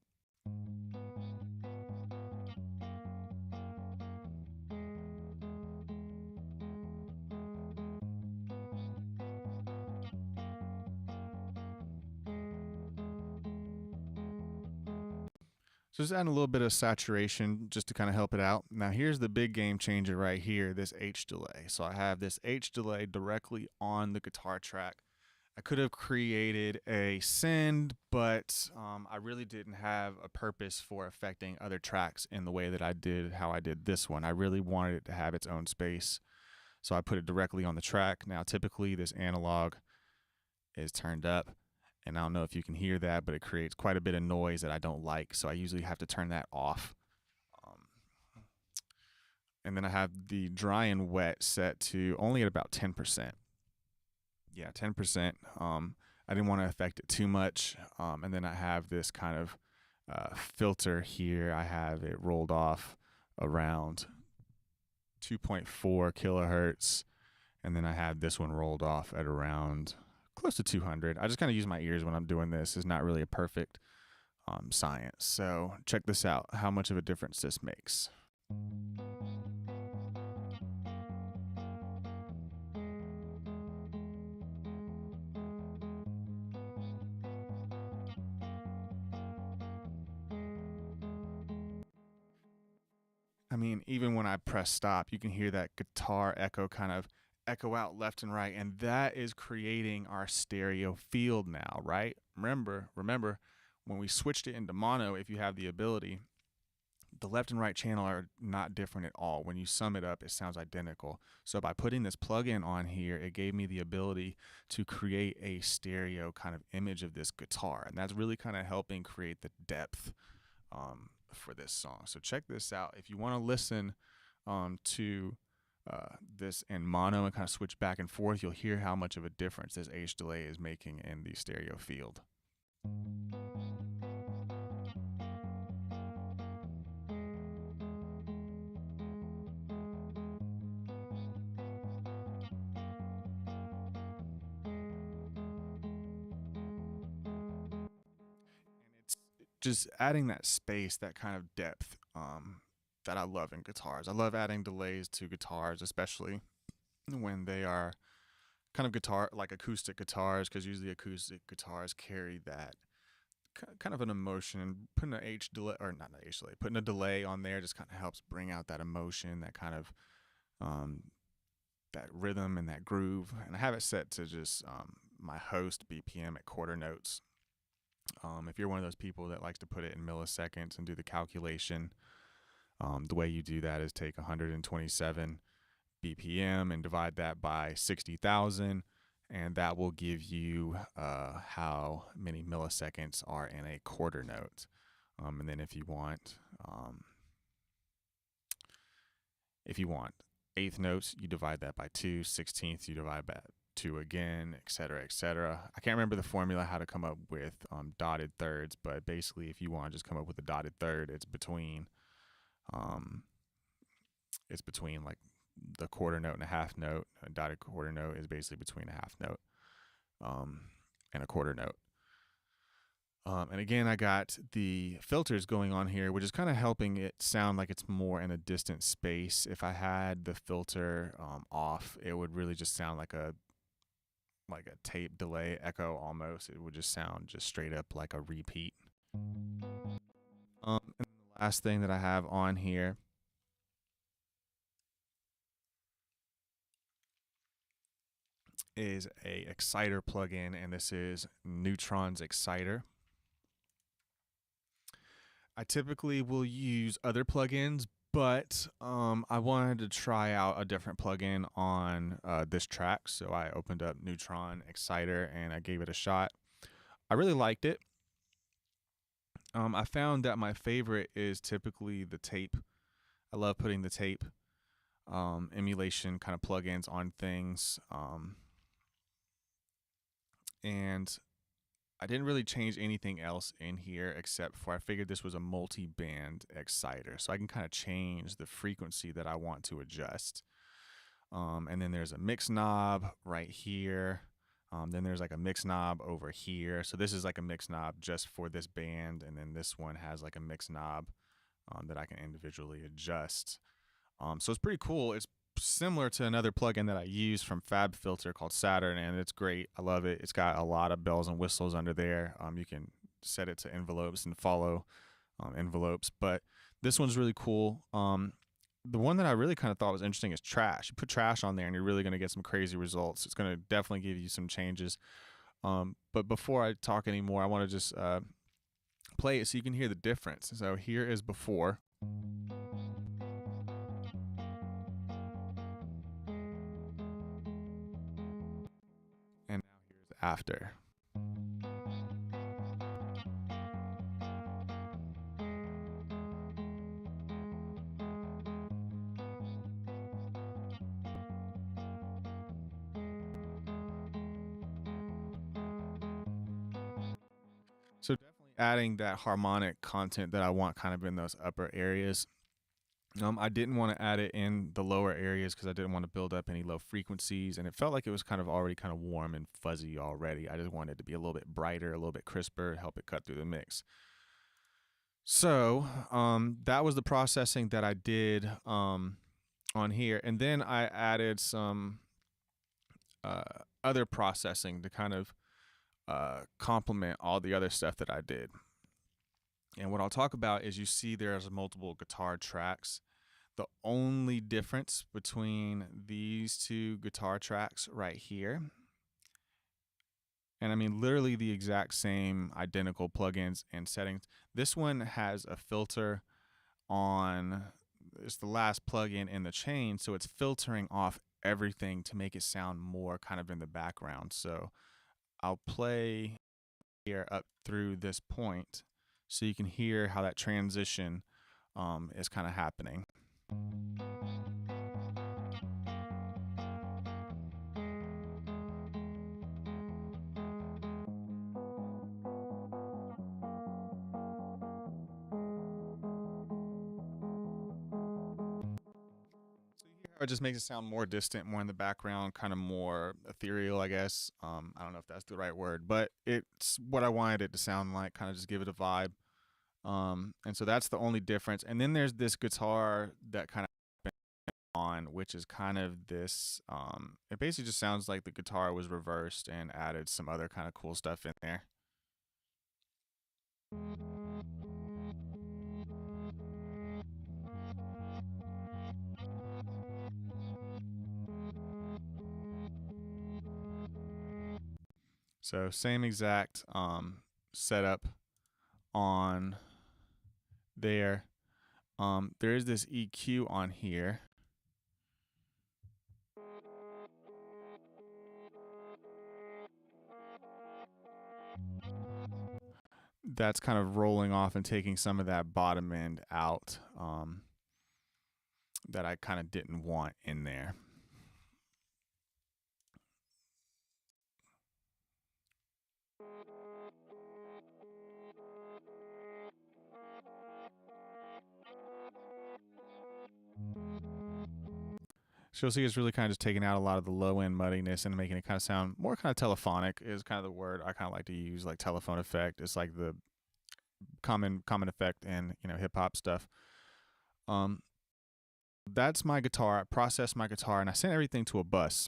So just adding a little bit of saturation just to kind of help it out. Now here's the big game changer right here, this H delay. So I have this H delay directly on the guitar track. I could have created a send, but I really didn't have a purpose for affecting other tracks in the way that I did how I did this one. I really wanted it to have its own space. So I put it directly on the track. Now typically this analog is turned up, and I don't know if you can hear that, but it creates quite a bit of noise that I don't like, so I usually have to turn that off. And then I have the dry and wet set to only at about 10%. Yeah, 10%. I didn't want to affect it too much. And then I have this kind of filter here. I have it rolled off around 2.4 kilohertz. And then I have this one rolled off at around close to 200. I just kind of use my ears when I'm doing this. It's not really a perfect science. So check this out, how much of a difference this makes. I mean, even when I press stop, you can hear that guitar echo kind of echo out left and right, and that is creating our stereo field now, right? Remember, when we switched it into mono, if you have the ability, the left and right channel are not different at all. When you sum it up, it sounds identical. So by putting this plugin on here, it gave me the ability to create a stereo kind of image of this guitar. And that's really kind of helping create the depth for this song. So check this out. If you want to listen to this in mono and kind of switch back and forth, you'll hear how much of a difference this H delay is making in the stereo field. It's just adding that space, that kind of depth that I love in guitars. I love adding delays to guitars, especially when they are kind of guitar like acoustic guitars, because usually acoustic guitars carry that kind of an emotion. And putting an H delay, or not an H delay, putting a delay on there just kind of helps bring out that emotion, that kind of that rhythm and that groove. And I have it set to just my host BPM at quarter notes. If you're one of those people that likes to put it in milliseconds and do the calculation, the way you do that is take 127 BPM and divide that by 60,000, and that will give you how many milliseconds are in a quarter note. And then if you want eighth notes, you divide that by 2, 16th you divide by 2 again, etc., etc. I can't remember the formula how to come up with dotted thirds, but basically if you want to just come up with a dotted third, it's between like the quarter note and a half note. A dotted quarter note is basically between a half note and a quarter note. And again, I got the filters going on here, which is kind of helping it sound like it's more in a distant space. If I had the filter off, it would really just sound like a tape delay echo almost. It would just sound just straight up like a repeat. And the last thing that I have on here is a exciter plugin, and this is Neutron's Exciter. I typically will use other plugins, but I wanted to try out a different plugin on this track, so I opened up Neutron Exciter and I gave it a shot. I really liked it. I found that my favorite is typically the tape. I love putting the tape emulation kind of plugins on things. And I didn't really change anything else in here except for I figured this was a multi-band exciter, so I can kind of change the frequency that I want to adjust. And then there's a mix knob right here. Then there's like a mix knob over here. So this is like a mix knob just for this band, and then this one has like a mix knob that I can individually adjust. So it's pretty cool. It's similar to another plugin that I use from FabFilter called Saturn, and it's great. I love it. It's got a lot of bells and whistles under there. You can set it to envelopes and follow envelopes, but this one's really cool. The one that I really kind of thought was interesting is trash. You put trash on there and you're really going to get some crazy results. It's going to definitely give you some changes. But before I talk anymore, I want to just play it so you can hear the difference. So here is before. And now here's after. So definitely adding that harmonic content that I want kind of in those upper areas. I didn't want to add it in the lower areas because I didn't want to build up any low frequencies, and it felt like it was kind of already kind of warm and fuzzy already. I just wanted it to be a little bit brighter, a little bit crisper, help it cut through the mix. So that was the processing that I did on here, and then I added some other processing to kind of complement all the other stuff that I did. And what I'll talk about is you see there's multiple guitar tracks. The only difference between these two guitar tracks right here, and I mean literally the exact same identical plugins and settings. This one has a filter on, it's the last plugin in the chain, so it's filtering off everything to make it sound more kind of in the background. So I'll play here up through this point so you can hear how that transition is kind of happening. It just makes it sound more distant, more in the background, kind of more ethereal, I guess. I don't know if that's the right word, but it's what I wanted it to sound like, kind of just give it a vibe. And so that's the only difference. And then there's this guitar that kind of on, which is kind of this, it basically just sounds like the guitar was reversed and added some other kind of cool stuff in there. So same exact setup on there. There is this EQ on here. That's kind of rolling off and taking some of that bottom end out that I kind of didn't want in there. So you'll see it's really kind of just taking out a lot of the low end muddiness and making it kind of sound more kind of telephonic is kind of the word I kind of like to use, like telephone effect. It's like the common effect in, you know, hip hop stuff. That's my guitar. I processed my guitar and I sent everything to a bus.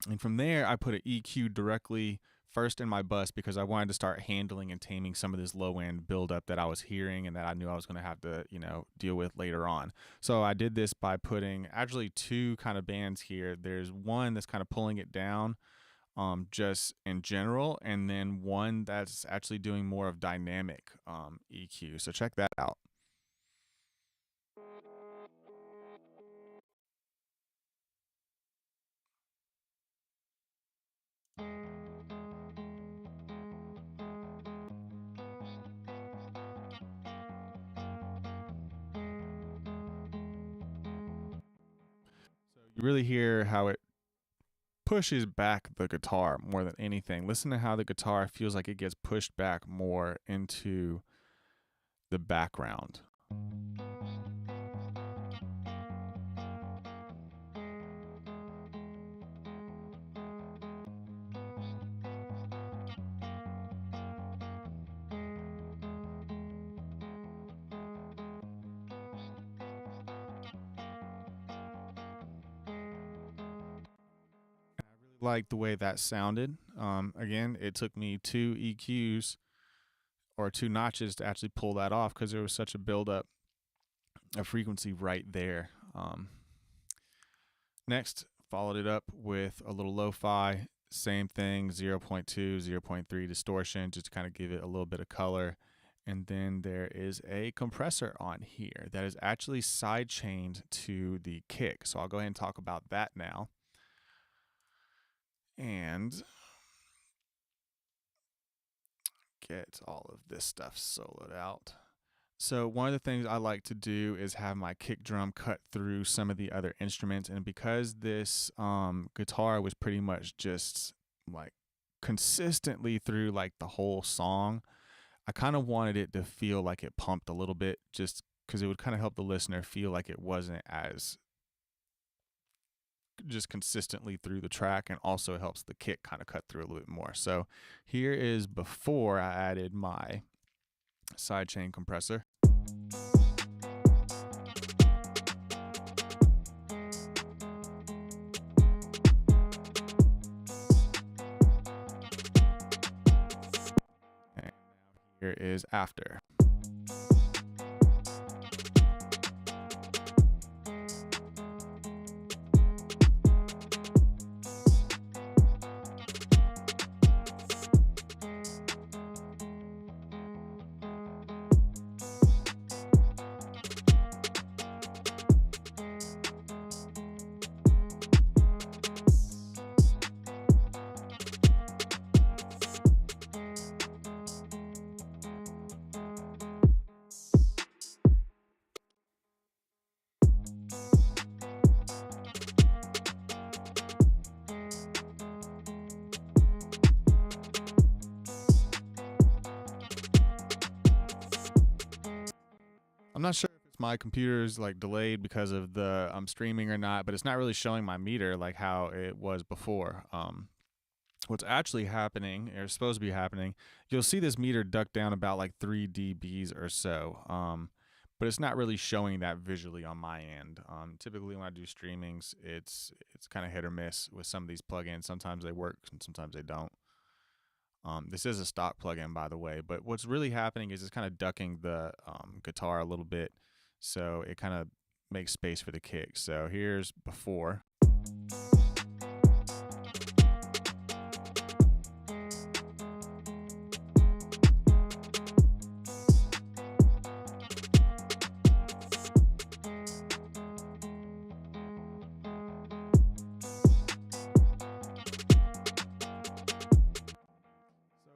And from there, I put an EQ directly first in my bus because I wanted to start handling and taming some of this low end buildup that I was hearing and that I knew I was going to have to, you know, deal with later on. So I did this by putting actually two kind of bands here. There's one that's kind of pulling it down just in general, and then one that's actually doing more of dynamic EQ. So check that out. You really hear how it pushes back the guitar more than anything. Listen to how the guitar feels like it gets pushed back more into the background. Like the way that sounded. Again, it took me two EQs or two notches to actually pull that off because there was such a buildup of frequency right there. Next, followed it up with a little lo-fi, same thing, 0.2, 0.3 distortion, just to kind of give it a little bit of color. And then there is a compressor on here that is actually side-chained to the kick. So I'll go ahead and talk about that now. And get all of this stuff soloed out. So one of the things I like to do is have my kick drum cut through some of the other instruments. And because this guitar was pretty much just like consistently through like the whole song, I kind of wanted it to feel like it pumped a little bit, just because it would kind of help the listener feel like it wasn't as just consistently through the track, and also helps the kick kind of cut through a little bit more. So here is before I added my sidechain compressor. And now here is after. I'm not sure if it's my computer's like delayed because of the streaming or not, but it's not really showing my meter like how it was before. What's actually happening, or supposed to be happening, you'll see this meter duck down about like 3 dBs or so. But it's not really showing that visually on my end. Typically, when I do streamings, it's kind of hit or miss with some of these plugins. Sometimes they work, and sometimes they don't. This is a stock plugin, by the way. But what's really happening is it's kind of ducking the guitar a little bit, so it kind of makes space for the kick. So here's before.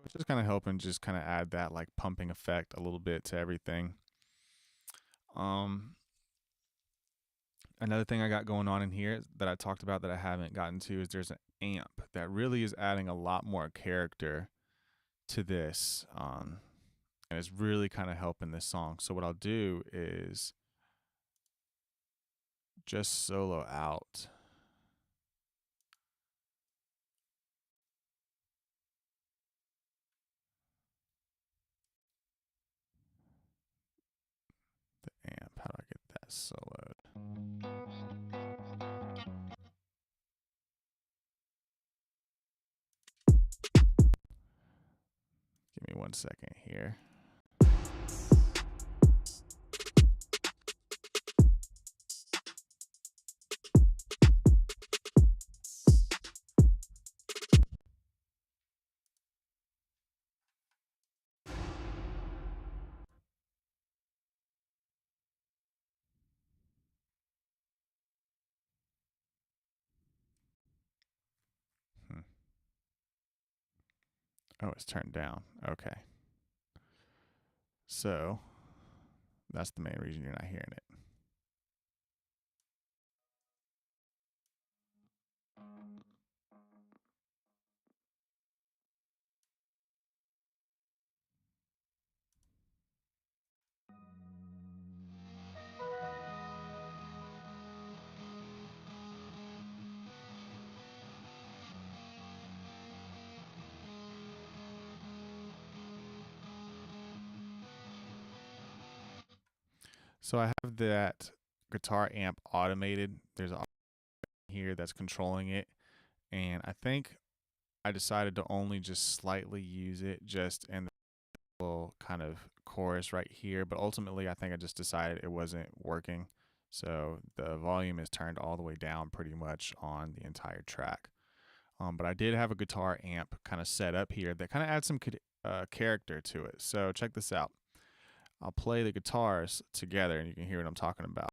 It's just kind of helping just kind of add that like pumping effect a little bit to everything. Um, Another thing I got going on in here that I talked about that I haven't gotten to is there's an amp that really is adding a lot more character to this. And it's really kind of helping this song. So what I'll do is just solo out. The amp, how do I get that soloed? Give me 1 second here. Hmm. Oh, it's turned down. Okay. So that's the main reason you're not hearing it. So I have that guitar amp automated. There's a here that's controlling it, and I think I decided to only just slightly use it just in the little kind of chorus right here, but ultimately I think I just decided it wasn't working. So the volume is turned all the way down pretty much on the entire track. But I did have a guitar amp kind of set up here that kind of adds some character to it. So check this out. I'll play the guitars together and you can hear what I'm talking about.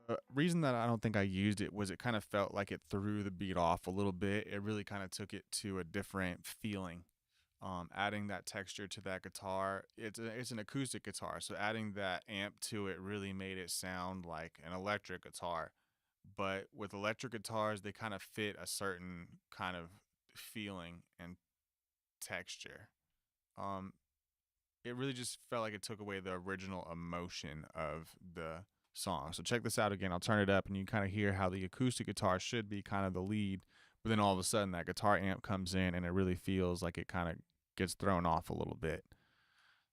The reason that I don't think I used it was it kind of felt like it threw the beat off a little bit. It really kind of took it to a different feeling. Adding that texture to that guitar, it's an acoustic guitar, so adding that amp to it really made it sound like an electric guitar. But with electric guitars, they kind of fit a certain kind of feeling and texture. Um, it really just felt like it took away the original emotion of the song. So check this out again. I'll turn it up and you kind of hear how the acoustic guitar should be kind of the lead, but then all of a sudden that guitar amp comes in and it really feels like it kind of gets thrown off a little bit.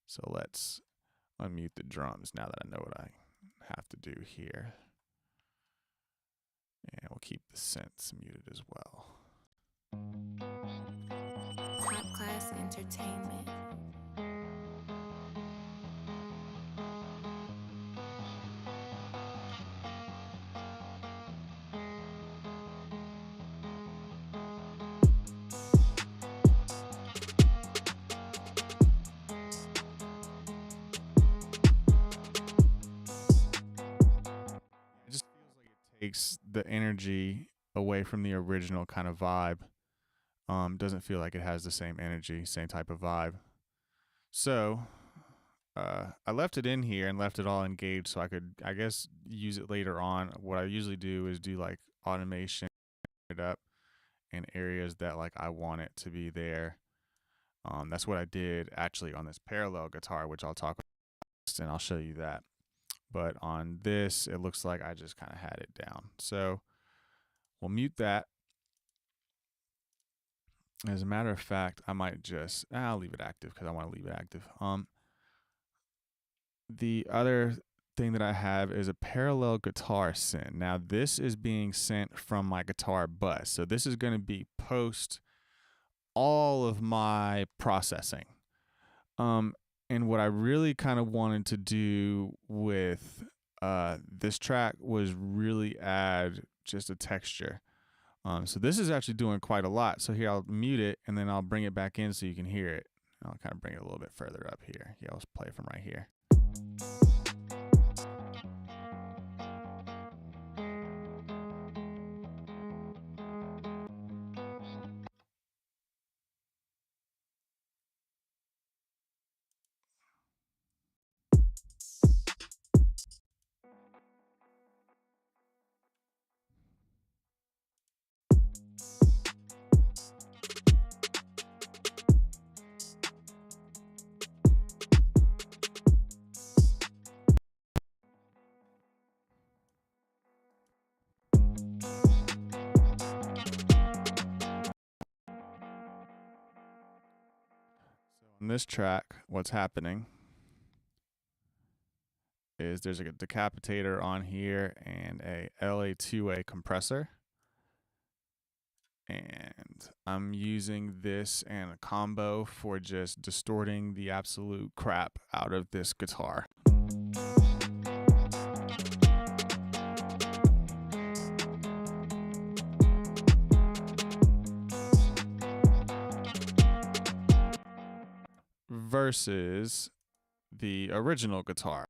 So let's unmute the drums now that I know what I have to do here. And we'll keep the synths muted as well. Top Class Entertainment. It just feels like it takes the energy away from the original kind of vibe. Doesn't feel like it has the same energy, same type of vibe. So I left it in here and left it all engaged so I could, I guess, use it later on. What I usually do is do like automation it up in areas that like I want it to be there. That's what I did actually on this parallel guitar, which I'll talk about next, and I'll show you that. But on this, it looks like I just kind of had it down. So we'll mute that. As a matter of fact, I might just, I'll leave it active because I want to leave it active. The other thing that I have is a parallel guitar send. Now this is being sent from my guitar bus. So this is going to be post all of my processing. And what I really kind of wanted to do with this track was really add just a texture. So this is actually doing quite a lot. So here I'll mute it and then I'll bring it back in so you can hear it. I'll kind of bring it a little bit further up here. Yeah, I'll play from right here. On this track, what's happening is there's a decapitator on here and a LA2A compressor. And I'm using this and a combo for just distorting the absolute crap out of this guitar. Versus the original guitar.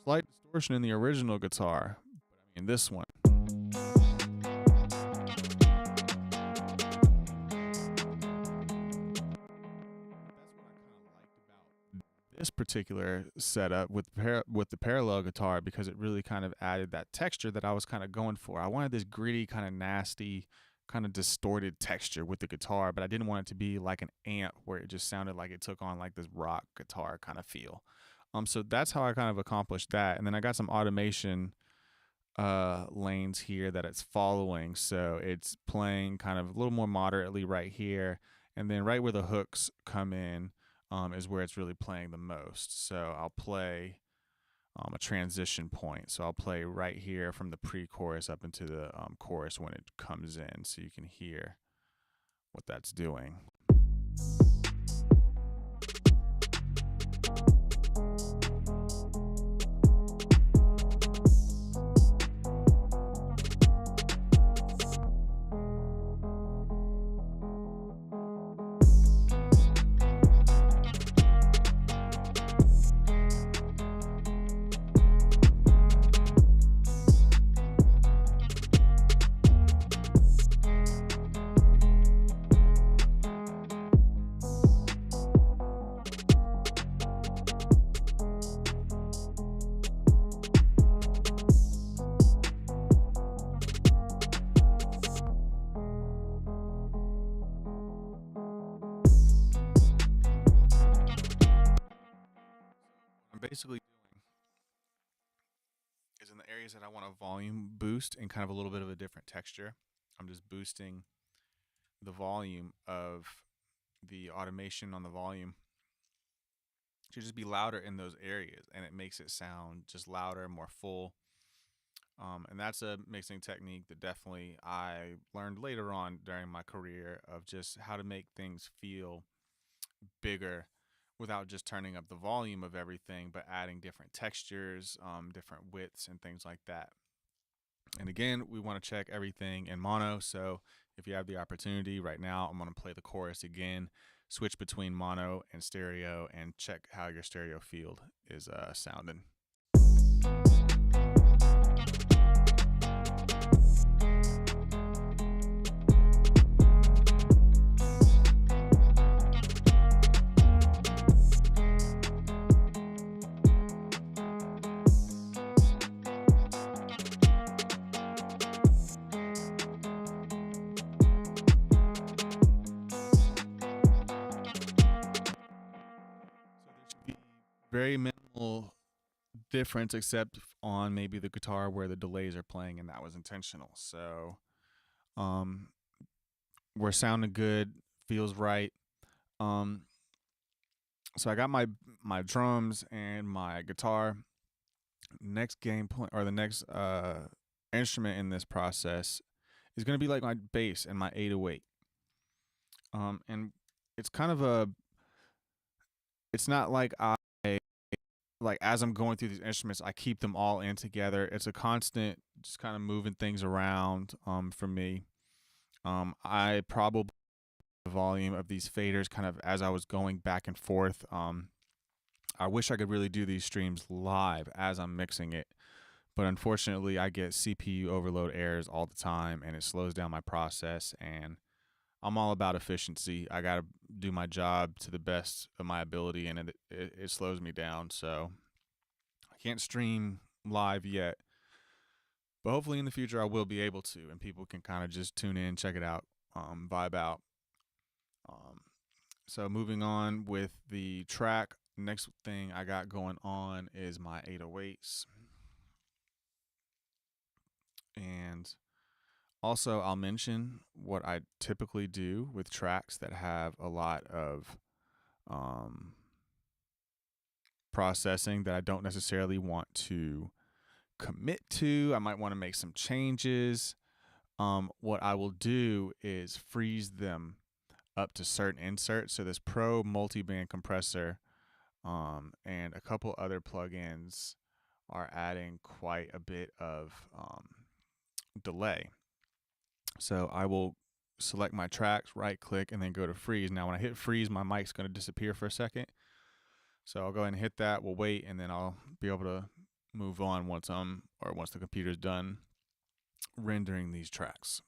Slight distortion in the original guitar, but I mean this one. This particular setup with the parallel guitar, because it really kind of added that texture that I was kind of going for. I wanted this gritty, kind of nasty, kind of distorted texture with the guitar, but I didn't want it to be like an amp where it just sounded like it took on like this rock guitar kind of feel. So that's how I kind of accomplished that. And then I got some automation lanes here that it's following. So it's playing kind of a little more moderately right here. And then right where the hooks come in is where it's really playing the most. So I'll play a transition point. So I'll play right here from the pre-chorus up into the chorus when it comes in, so you can hear what that's doing. Basically doing is in the areas that I want a volume boost and kind of a little bit of a different texture. I'm just boosting the volume of the automation on the volume to just be louder in those areas, and it makes it sound just louder, more full. And that's a mixing technique that definitely I learned later on during my career, of just how to make things feel bigger without just turning up the volume of everything, but adding different textures, different widths, and things like that. And again, we want to check everything in mono. So if you have the opportunity right now, I'm going to play the chorus again, switch between mono and stereo, and check how your stereo field is sounding. Very minimal difference, except on maybe the guitar where the delays are playing, and that was intentional. So, um, we're sounding good, feels right. Um, so I got my drums and my guitar. Next game plan or the next instrument in this process is going to be like my bass and my 808. And it's kind of a it's not like I like as I'm going through these instruments, I keep them all in together. It's a constant just kind of moving things around for me. I probably the volume of these faders kind of as I was going back and forth. I wish I could really do these streams live as I'm mixing it, but unfortunately, I get CPU overload errors all the time, and it slows down my process. And I'm all about efficiency. I got to do my job to the best of my ability, and it slows me down. So I can't stream live yet, but hopefully in the future I will be able to, and people can kind of just tune in, check it out, vibe out. Um, so moving on with the track, next thing I got going on is my 808s, and also I'll mention what I typically do with tracks that have a lot of um, processing that I don't necessarily want to commit to. I might want to make some changes. What I will do is freeze them up to certain inserts. So this Pro multi-band compressor and a couple other plugins are adding quite a bit of delay. So I will select my tracks, right click, and then go to freeze. Now when I hit freeze, my mic's going to disappear for a second. So I'll go ahead and hit that. We'll wait, and then I'll be able to move on once the computer's done rendering these tracks.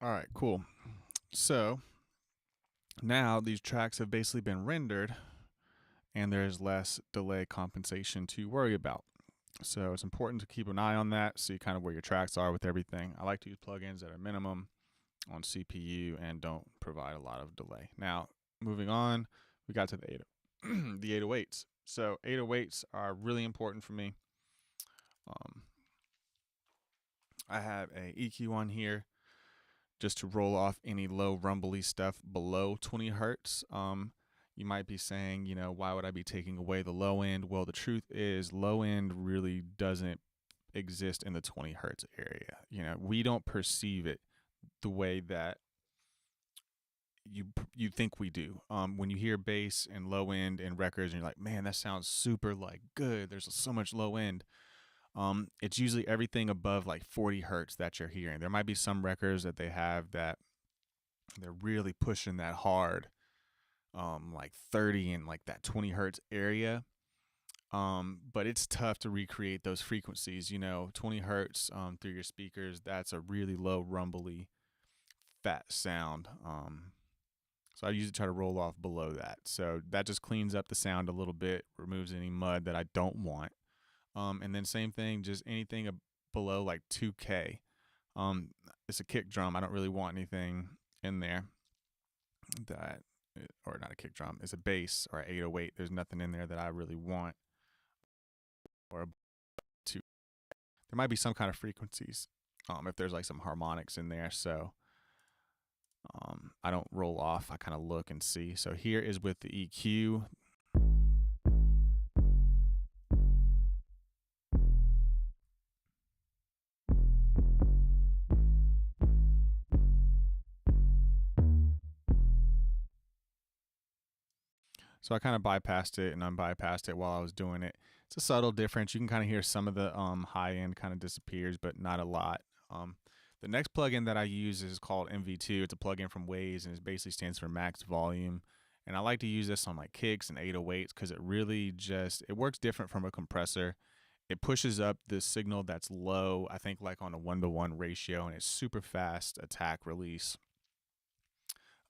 All right, cool. So now these tracks have basically been rendered and there's less delay compensation to worry about. So it's important to keep an eye on that, see kind of where your tracks are with everything. I like to use plugins that are minimum on CPU and don't provide a lot of delay. Now, moving on, we got to the the 808s. So 808s are really important for me. I have a EQ on here just to roll off any low rumbly stuff below 20 hertz. You might be saying, why would I be taking away the low end? Well, the truth is, low end really doesn't exist in the 20 hertz area. We don't perceive it the way that you think we do. When you hear bass and low end in records, and you're like, man, that sounds super good. There's so much low end. It's usually everything above like 40 hertz that you're hearing. There might be some records that they have that they're really pushing that hard, like 30 and like that 20 hertz area. But it's tough to recreate those frequencies. 20 hertz through your speakers, that's a really low rumbly fat sound. So I usually try to roll off below that. So that just cleans up the sound a little bit, removes any mud that I don't want. And then same thing, just anything below like 2K. It's a kick drum. I don't really want anything in there that, or not a kick drum, it's a bass or an 808. There's nothing in there that I really want. Or two. There might be some kind of frequencies if there's like some harmonics in there. So I don't roll off. I kind of look and see. So here is with the EQ. So I kind of bypassed it and unbypassed it while I was doing it. It's a subtle difference. You can kind of hear some of the high end kind of disappears, but not a lot. The next plugin that I use is called MV2. It's a plugin from Waze, and it basically stands for max volume. And I like to use this on my kicks and 808s because it really it works different from a compressor. It pushes up the signal that's low, I think like on a 1-to-1 ratio, and it's super fast attack release.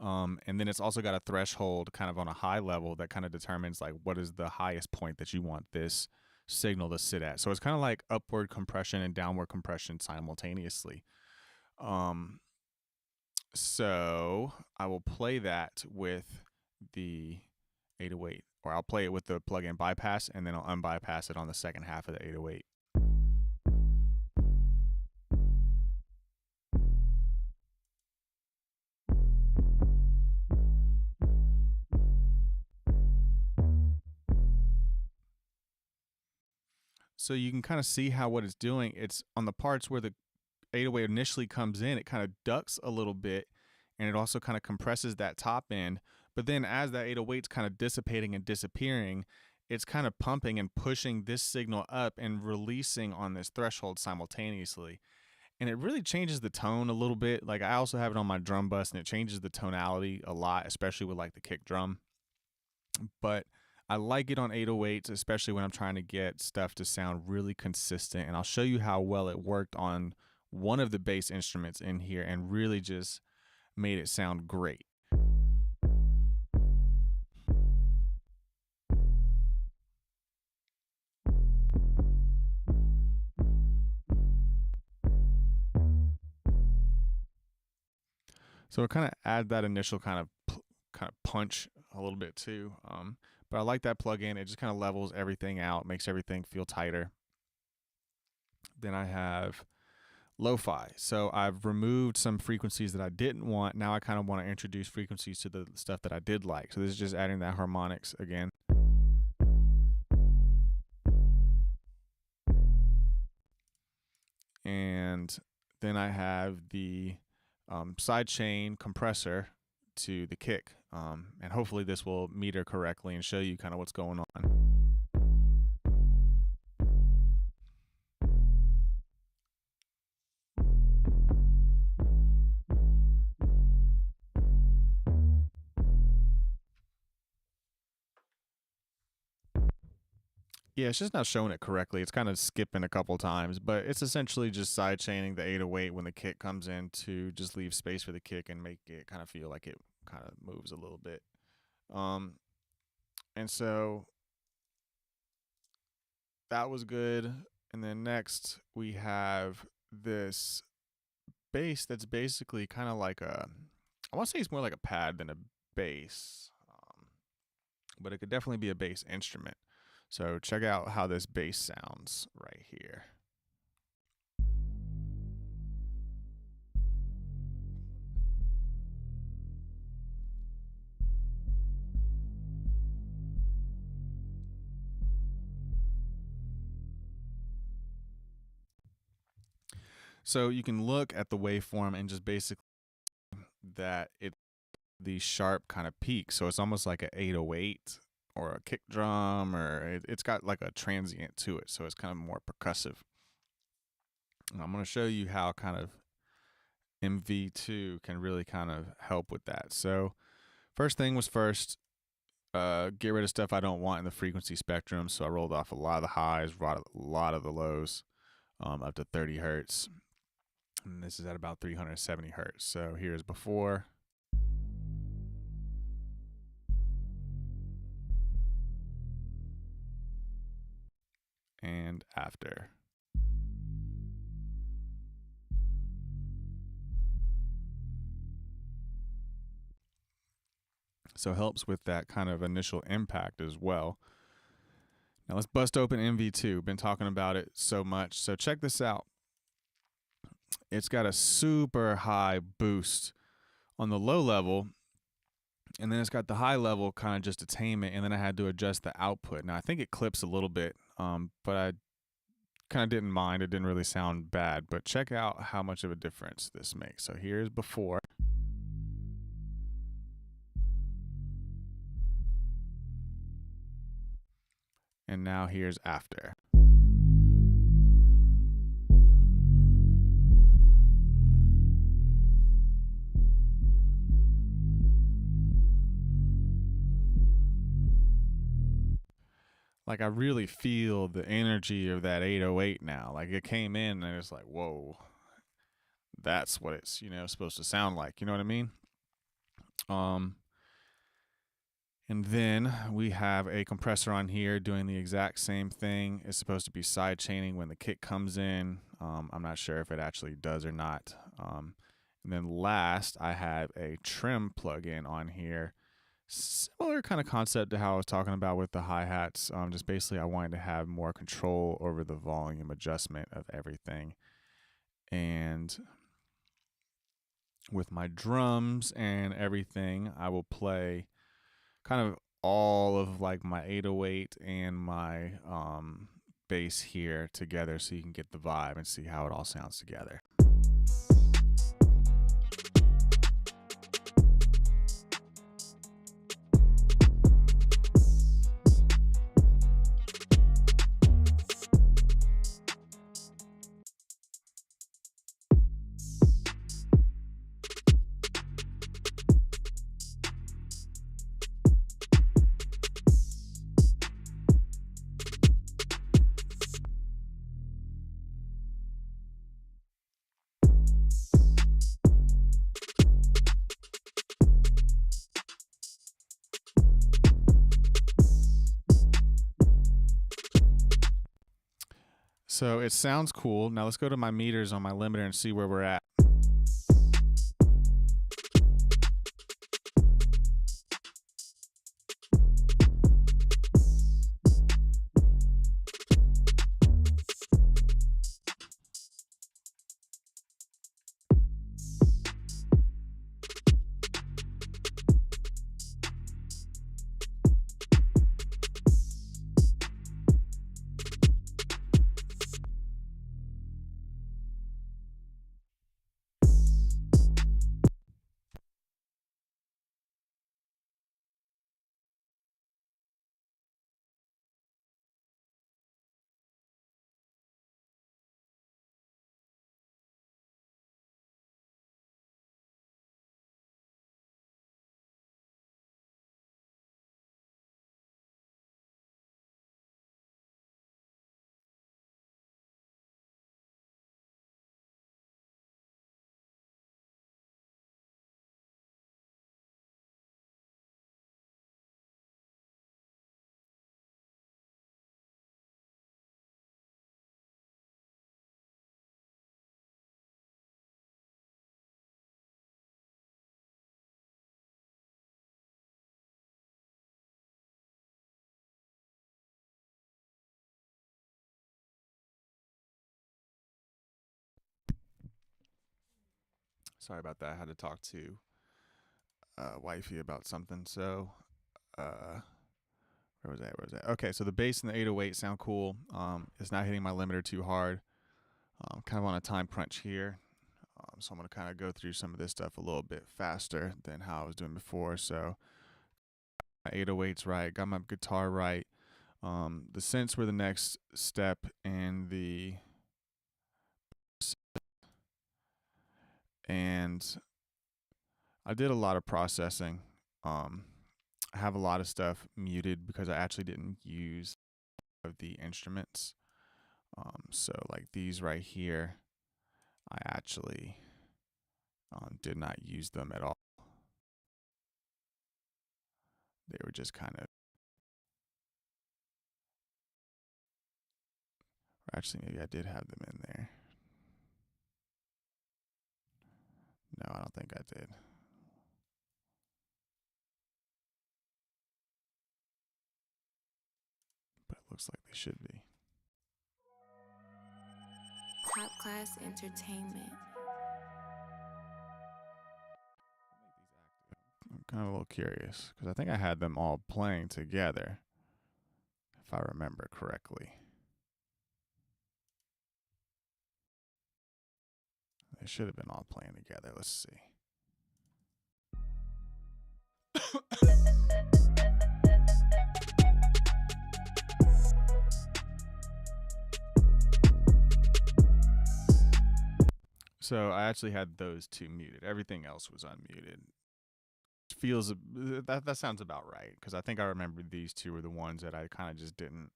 And then it's also got a threshold kind of on a high level that kind of determines like what is the highest point that you want this signal to sit at. So it's kind of like upward compression and downward compression simultaneously. So I will play that with the 808, or I'll play it with the plug-in bypass, and then I'll unbypass it on the second half of the 808. So you can kind of see how what it's doing, it's on the parts where the 808 initially comes in, it kind of ducks a little bit, and it also kind of compresses that top end. But then as that 808's kind of dissipating and disappearing, it's kind of pumping and pushing this signal up and releasing on this threshold simultaneously. And it really changes the tone a little bit. Like I also have it on my drum bus, and it changes the tonality a lot, especially with like the kick drum. But I like it on 808s, especially when I'm trying to get stuff to sound really consistent. And I'll show you how well it worked on one of the bass instruments in here and really just made it sound great. So it kind of add that initial kind of punch a little bit too. But I like that plugin. It just kind of levels everything out, makes everything feel tighter. Then I have lo-fi. So I've removed some frequencies that I didn't want. Now I kind of want to introduce frequencies to the stuff that I did like. So this is just adding that harmonics again. And then I have the sidechain compressor to the kick. And hopefully this will meter correctly and show you kind of what's going on. Yeah, it's just not showing it correctly. It's kind of skipping a couple times, but it's essentially just side chaining the 808 when the kick comes in to just leave space for the kick and make it kind of feel like it kind of moves a little bit. Um, and so that was good. And then next we have this bass that's basically kind of like I want to say it's more like a pad than a bass, but it could definitely be a bass instrument. So check out how this bass sounds right here. So you can look at the waveform and just basically that it the sharp kind of peak. So it's almost like an 808 or a kick drum, or it's got like a transient to it. So it's kind of more percussive. And I'm going to show you how kind of MV2 can really kind of help with that. So first thing was first, get rid of stuff I don't want in the frequency spectrum. So I rolled off a lot of the highs, a lot of the lows, up to 30 hertz. And this is at about 370 hertz. So here's before. And after. So helps with that kind of initial impact as well. Now let's bust open MV2. Been talking about it so much. So check this out. It's got a super high boost on the low level, and then it's got the high level kind of just attainment, and then I had to adjust the output. Now I think it clips a little bit, but I kind of didn't mind. It didn't really sound bad, but check out how much of a difference this makes. So here's before. And now here's after. Like I really feel the energy of that 808 now. Like it came in and it's like, whoa, that's what it's, supposed to sound like. You know what I mean? And then we have a compressor on here doing the exact same thing. It's supposed to be side chaining when the kick comes in. I'm not sure if it actually does or not. And then last, I have a trim plugin on here. Similar kind of concept to how I was talking about with the hi-hats. Just basically I wanted to have more control over the volume adjustment of everything. And with my drums and everything, I will play kind of all of like my 808 and my bass here together so you can get the vibe and see how it all sounds together. So it sounds cool. Now let's go to my meters on my limiter and see where we're at. Sorry about that. I had to talk to wifey about something. So, uh, where was that? Where was that? Okay, so the bass and the 808 sound cool. It's not hitting my limiter too hard. Kind of on a time crunch here. So I'm going to kind of go through some of this stuff a little bit faster than how I was doing before. So, my 808's right, got my guitar right. The synths were the next step in the. And I did a lot of processing. Um, I have a lot of stuff muted because I actually didn't use of the instruments. So like these right here, I actually did not use them at all. They were just kind of, actually maybe I did have them in there. No, I don't think I did. But it looks like they should be. Top Class Entertainment. I'm kind of a little curious because I think I had them all playing together, if I remember correctly. They should have been all playing together. Let's see. So I actually had those two muted. Everything else was unmuted. Feels that sounds about right because I think I remember these two were the ones that I kind of just didn't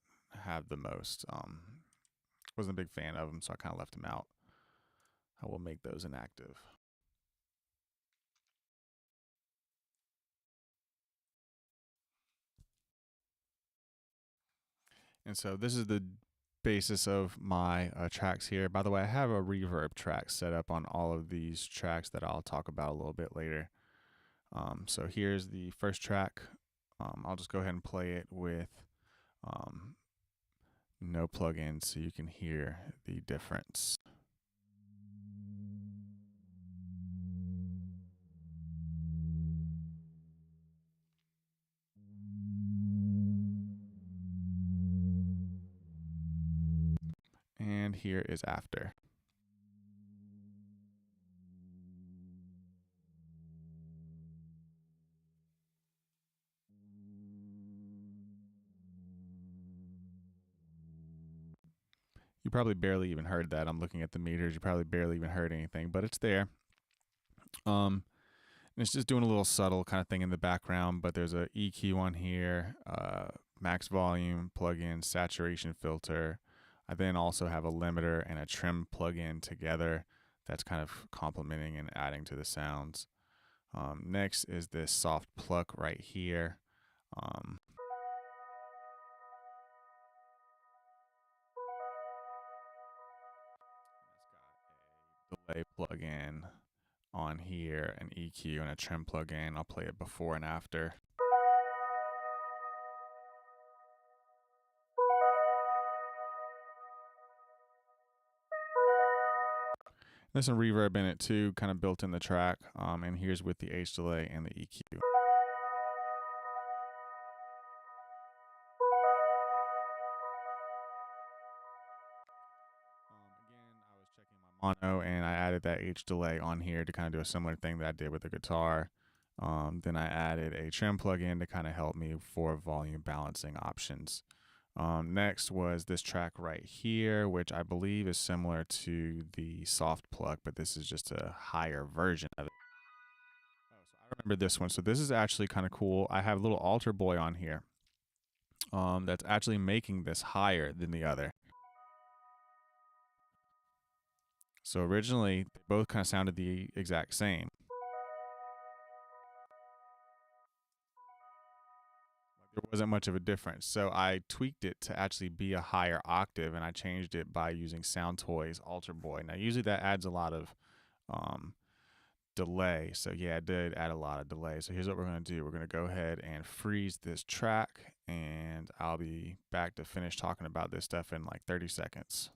have the most. Wasn't a big fan of them, so I kind of left them out. I will make those inactive. And so this is the basis of my tracks here. By the way, I have a reverb track set up on all of these tracks that I'll talk about a little bit later. So here's the first track. I'll just go ahead and play it with no plugins so you can hear the difference. And here is after. You probably barely even heard that. I'm looking at the meters. You probably barely even heard anything, but it's there. And it's just doing a little subtle kind of thing in the background, but there's a EQ on here, max volume plugin, saturation filter. I then also have a limiter and a trim plugin together that's kind of complementing and adding to the sounds. Next is this soft pluck right here. Delay plugin on here, an EQ and a trim plugin. I'll play it before and after. There's some reverb in it too, kind of built in the track. And here's with the H delay and the EQ. Again, I was checking my mono and I added that H delay on here to kind of do a similar thing that I did with the guitar. Then I added a trim plugin to kind of help me for volume balancing options. Next was this track right here, which I believe is similar to the soft pluck, but this is just a higher version of it. Oh, so I remember this one. So this is actually kind of cool. I have a little altar boy on here that's actually making this higher than the other. So originally, they both kind of sounded the exact same. There wasn't much of a difference. So I tweaked it to actually be a higher octave, and I changed it by using Sound Toys Altar Boy. Now, usually that adds a lot of delay. So yeah, it did add a lot of delay. So here's what we're going to do. We're going to go ahead and freeze this track, and I'll be back to finish talking about this stuff in like 30 seconds.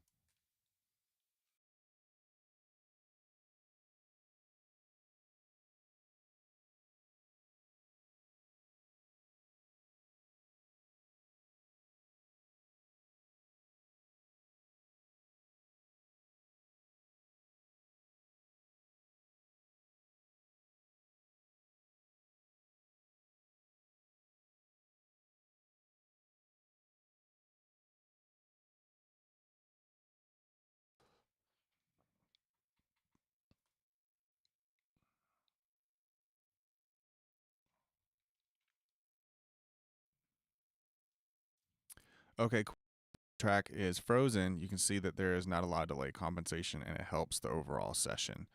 Okay, cool. Track is frozen. You can see that there is not a lot of delay compensation, and it helps the overall session.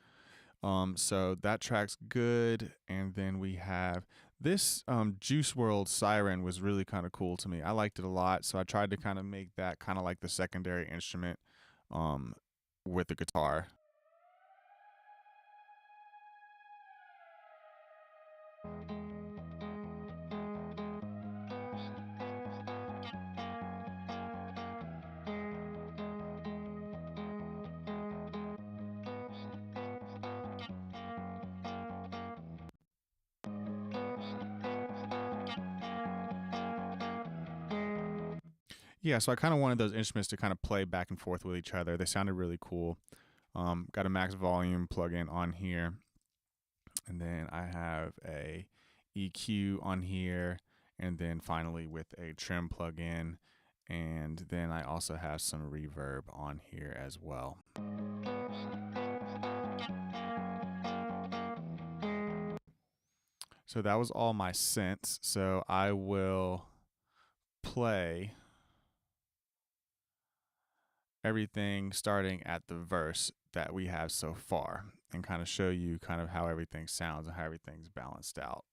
So that track's good. And then we have this Juice World Siren was really kind of cool to me. I liked it a lot, so I tried to kind of make that kind of like the secondary instrument um, with the guitar. Yeah, so I kind of wanted those instruments to kind of play back and forth with each other. They sounded really cool. Got a max volume plug-in on here, and then I have a EQ on here, and then finally with a trim plug-in, and then I also have some reverb on here as well. So that was all my synths. So I will play everything starting at the verse that we have so far and kind of show you kind of how everything sounds and how everything's balanced out.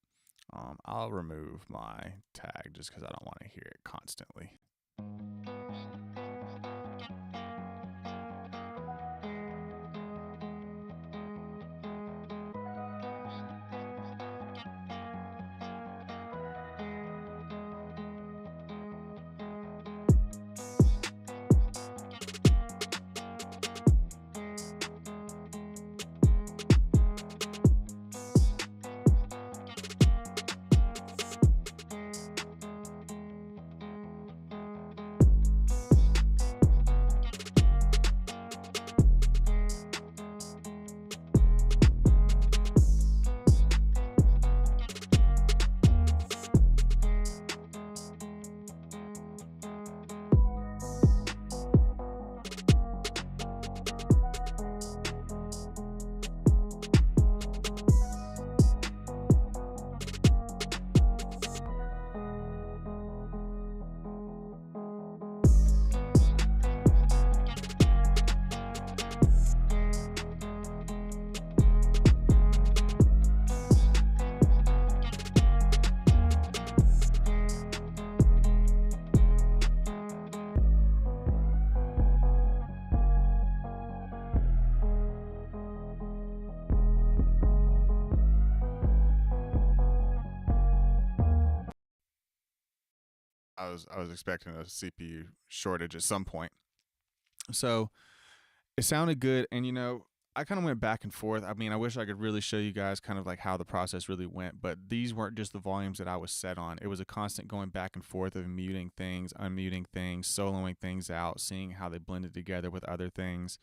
I'll remove my tag just because I don't want to hear it constantly. I was expecting a CPU shortage at some point. So it sounded good, and I kind of went back and forth. I mean, I wish I could really show you guys kind of like how the process really went, but these weren't just the volumes that I was set on. It was a constant going back and forth of muting things, unmuting things, soloing things out, seeing how they blended together with other things.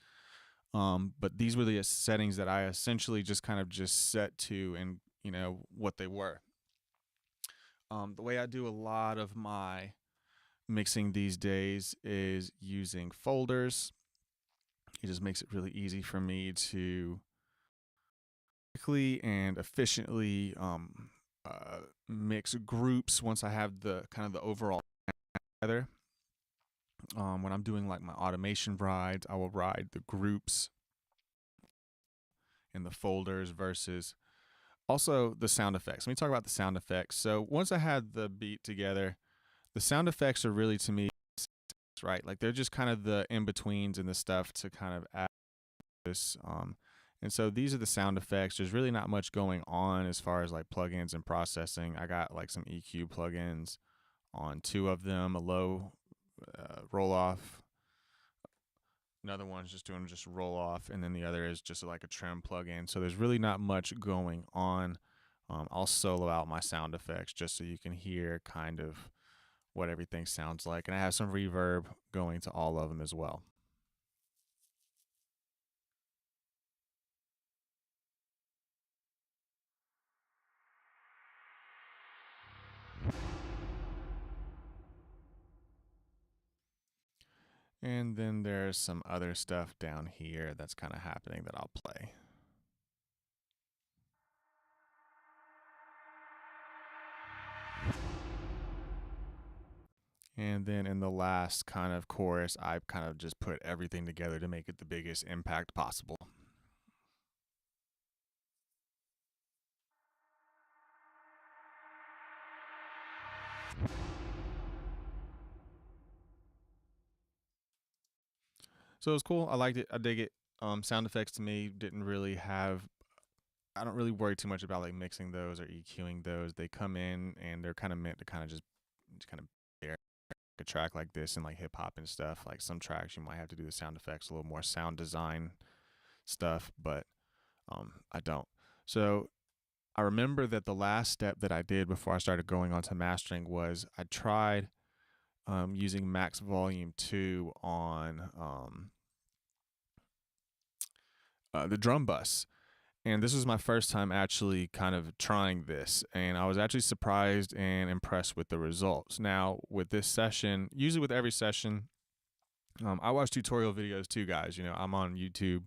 But these were the settings that I essentially just kind of just set to, and what they were. The way I do a lot of my mixing these days is using folders. It just makes it really easy for me to quickly and efficiently mix groups once I have the kind of the overall together. When I'm doing like my automation rides, I will ride the groups in the folders versus also the sound effects. Let me talk about the sound effects. So once I had the beat together, the sound effects are really to me, right? Like they're just kind of the in-betweens and the stuff to kind of add this. And so these are the sound effects. There's really not much going on as far as like plugins and processing. I got like some EQ plugins on two of them, a low roll off. Another one's just doing just roll off, and then the other is just like a trim plugin. So there's really not much going on. I'll solo out my sound effects just so you can hear kind of what everything sounds like. And I have some reverb going to all of them as well. And then there's some other stuff down here that's kind of happening that I'll play. And then in the last kind of chorus, I kind of just put everything together to make it the biggest impact possible. So it was cool. I liked it. I dig it. Sound effects to me didn't really have. I don't really worry too much about like mixing those or EQing those. They come in and they're kind of meant to kind of just kind of air a track like this and like hip hop and stuff. Like some tracks you might have to do the sound effects, a little more sound design stuff, but I don't. So I remember that the last step that I did before I started going on to mastering was I tried using max volume 2 on the drum bus. And this was my first time actually kind of trying this. And I was actually surprised and impressed with the results. Now, with this session, usually with every session, I watch tutorial videos too, guys. You know, I'm on YouTube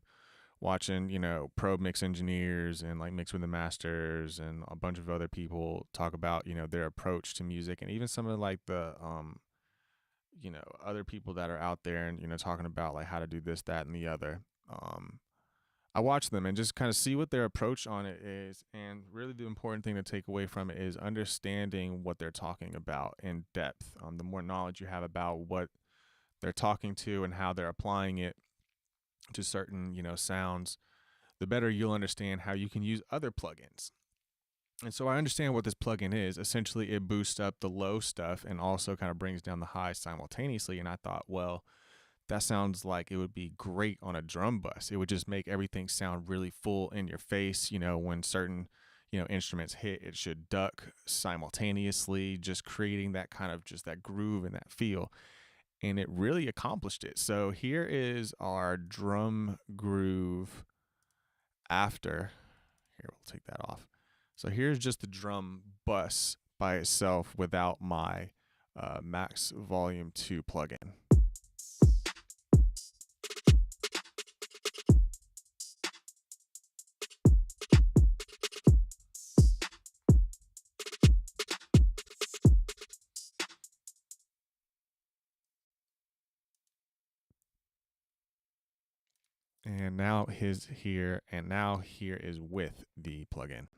watching, you know, pro mix engineers and like Mix with the Masters and a bunch of other people talk about, you know, their approach to music, and even some of like the you know, other people that are out there and, you know, talking about like how to do this, that, and the other. I watch them and just kind of see what their approach on it is. And really the important thing to take away from it is understanding what they're talking about in depth. The more knowledge you have about what they're talking to and how they're applying it to certain, you know, sounds, the better you'll understand how you can use other plugins. And so I understand what this plugin is. Essentially, it boosts up the low stuff and also kind of brings down the high simultaneously. And I thought, well, that sounds like it would be great on a drum bus. It would just make everything sound really full in your face. You know, when certain, you know, instruments hit, it should duck simultaneously, just creating that kind of just that groove and that feel. And it really accomplished it. So here is our drum groove after. Here, we'll take that off. So here's just the drum bus by itself without my Max Volume 2 plugin. And now his here, and now here is with the plugin.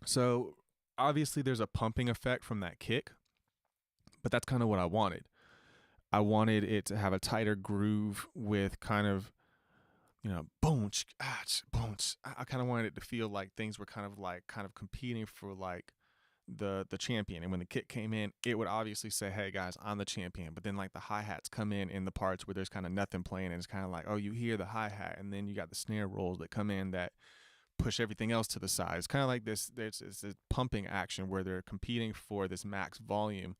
So obviously there's a pumping effect from that kick, but that's kind of what I wanted. I wanted it to have a tighter groove with kind of, you know, boom, boom. I kind of wanted it to feel like things were kind of competing for like the champion. And when the kick came in, it would obviously say, hey guys, I'm the champion. But then like the hi-hats come in the parts where there's kind of nothing playing, and it's kind of like, oh, you hear the hi-hat, and then you got the snare rolls that come in that push everything else to the side. It's kind of like this pumping action where they're competing for this max volume,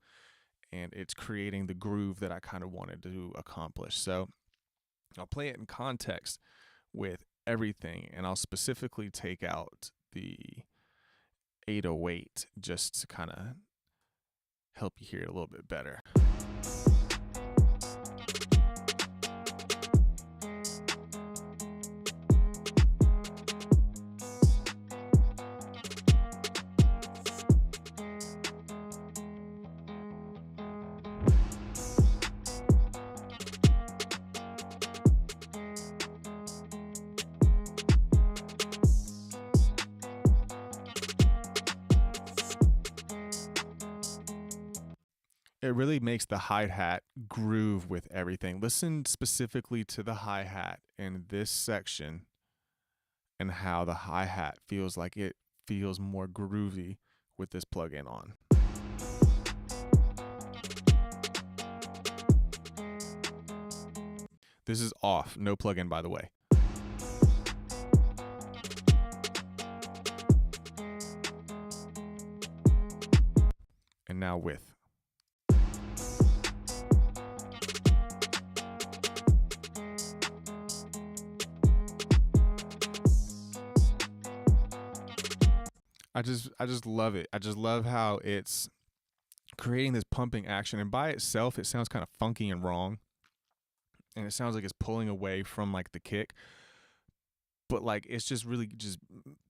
and it's creating the groove that I kind of wanted to accomplish. So I'll play it in context with everything, and I'll specifically take out the 808 just to kind of help you hear it a little bit better. It really makes the hi-hat groove with everything. Listen specifically to the hi-hat in this section and how the hi-hat feels like it feels more groovy with this plugin on. This is off, no plugin by the way. And now with. I just love it. I just love how it's creating this pumping action, and by itself it sounds kind of funky and wrong, and it sounds like it's pulling away from like the kick, but like it's just really just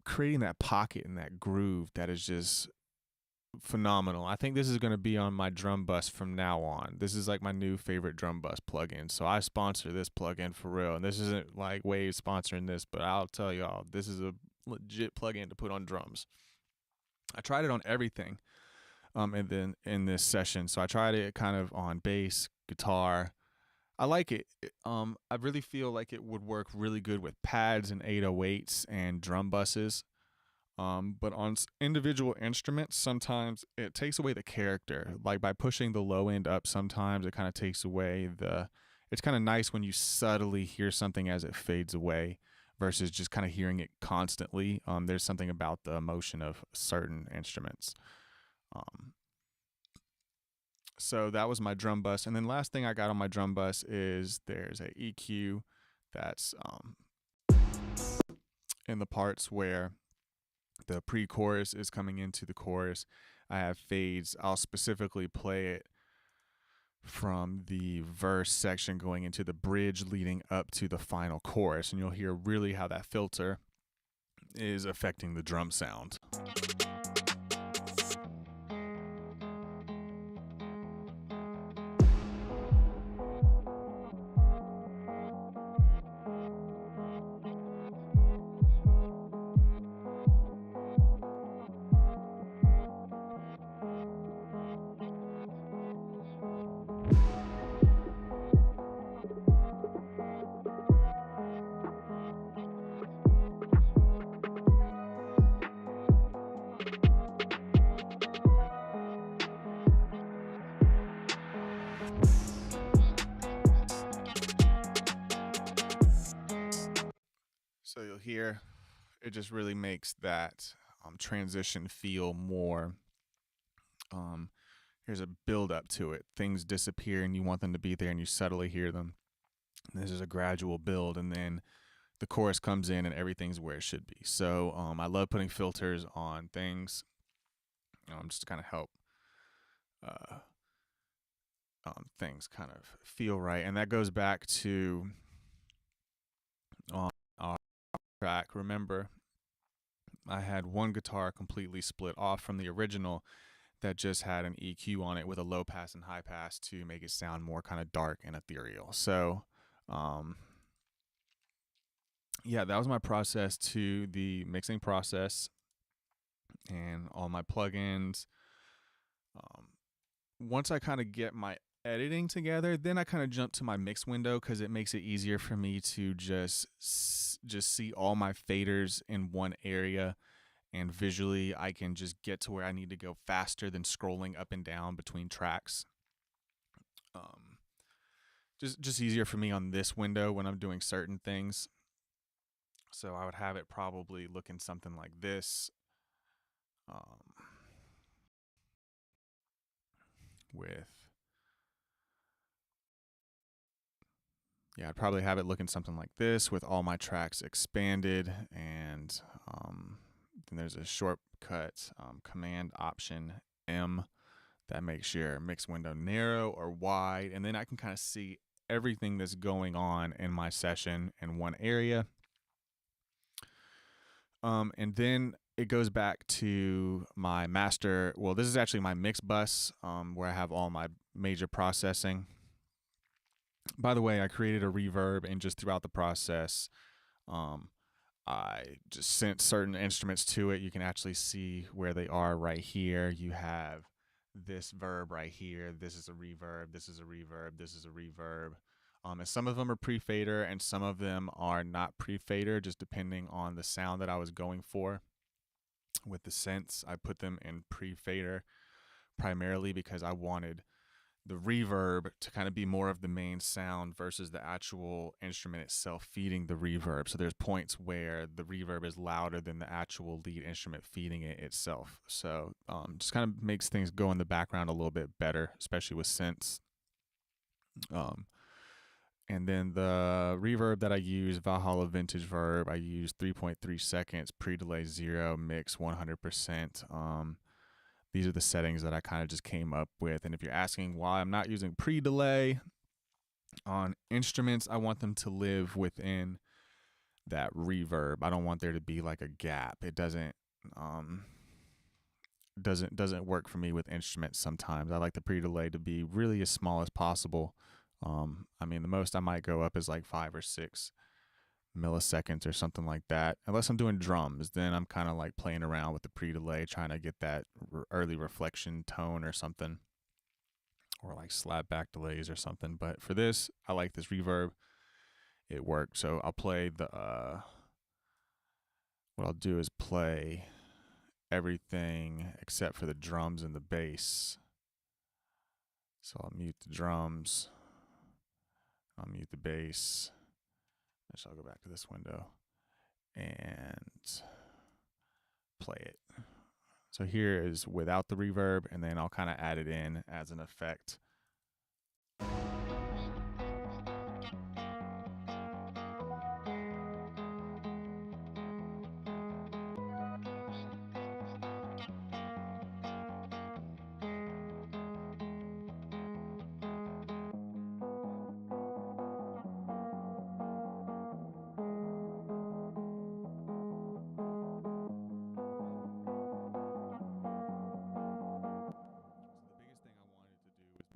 creating that pocket and that groove that is just phenomenal. I think this is going to be on my drum bus from now on. This is like my new favorite drum bus plugin. So I sponsor this plugin for real. And this isn't like Wave sponsoring this, but I'll tell y'all, this is a legit plugin to put on drums. I tried it on everything and then in this session. So I tried it kind of on bass, guitar. I like it. I really feel like it would work really good with pads and 808s and drum buses. But on individual instruments, sometimes it takes away the character. Like by pushing the low end up, sometimes it kind of takes away the. It's kind of nice when you subtly hear something as it fades away versus just kind of hearing it constantly. There's something about the emotion of certain instruments. Um, so that was my drum bus. And then last thing I got on my drum bus is there's a EQ that's in the parts where the pre-chorus is coming into the chorus. I have fades. I'll specifically play it from the verse section going into the bridge leading up to the final chorus, and you'll hear really how that filter is affecting the drum sound. So you'll hear it just really makes that transition feel more. Um, Here's a build up to it. Things disappear and you want them to be there, and you subtly hear them. This is a gradual build, and then the chorus comes in and everything's where it should be. So I love putting filters on things, just to kind of help uh, things kind of feel right. And that goes back to our track. Remember, I had one guitar completely split off from the original that just had an EQ on it with a low pass and high pass to make it sound more kind of dark and ethereal. So, yeah, that was my process to the mixing process and all my plugins. Once I kind of get my editing together, then I kind of jump to my mix window because it makes it easier for me to just see all my faders in one area, and visually I can just get to where I need to go faster than scrolling up and down between tracks. Just easier for me on this window when I'm doing certain things. So I would have it probably looking something like this. With Yeah, I'd probably have it looking something like this with all my tracks expanded, and then there's a shortcut, Command Option M, that makes your mix window narrow or wide, and then I can kind of see everything that's going on in my session in one area. And then it goes back to my master. Well, this is actually my mix bus, where I have all my major processing. By the way, I created a reverb, and just throughout the process, I just sent certain instruments to it. You can actually see where they are right here. You have this verb right here. This is a reverb. This is a reverb. This is a reverb. And some of them are pre-fader, and some of them are not pre-fader, just depending on the sound that I was going for. With the synths, I put them in pre-fader primarily because I wanted the reverb to kind of be more of the main sound versus the actual instrument itself feeding the reverb. So there's points where the reverb is louder than the actual lead instrument feeding it itself. So just kind of makes things go in the background a little bit better, especially with synths. And then the reverb that I use, Valhalla Vintage Verb, I use 3.3 seconds, pre-delay 0, mix 100%. These are the settings that I kind of just came up with. And if you're asking why I'm not using pre-delay on instruments, I want them to live within that reverb. I don't want there to be like a gap. It um doesn't work for me with instruments sometimes. I like the pre-delay to be really as small as possible. I mean, the most I might go up is like 5 or 6 milliseconds or something like that. Unless I'm doing drums, then I'm kind of like playing around with the pre-delay, trying to get that early reflection tone or something, or like slap back delays or something. But for this, I like this reverb. It worked. So I'll play what I'll do is play everything except for the drums and the bass. So I'll mute the drums. I'll mute the bass. I'll go back to this window and play it. So here is without the reverb, and then I'll kind of add it in as an effect.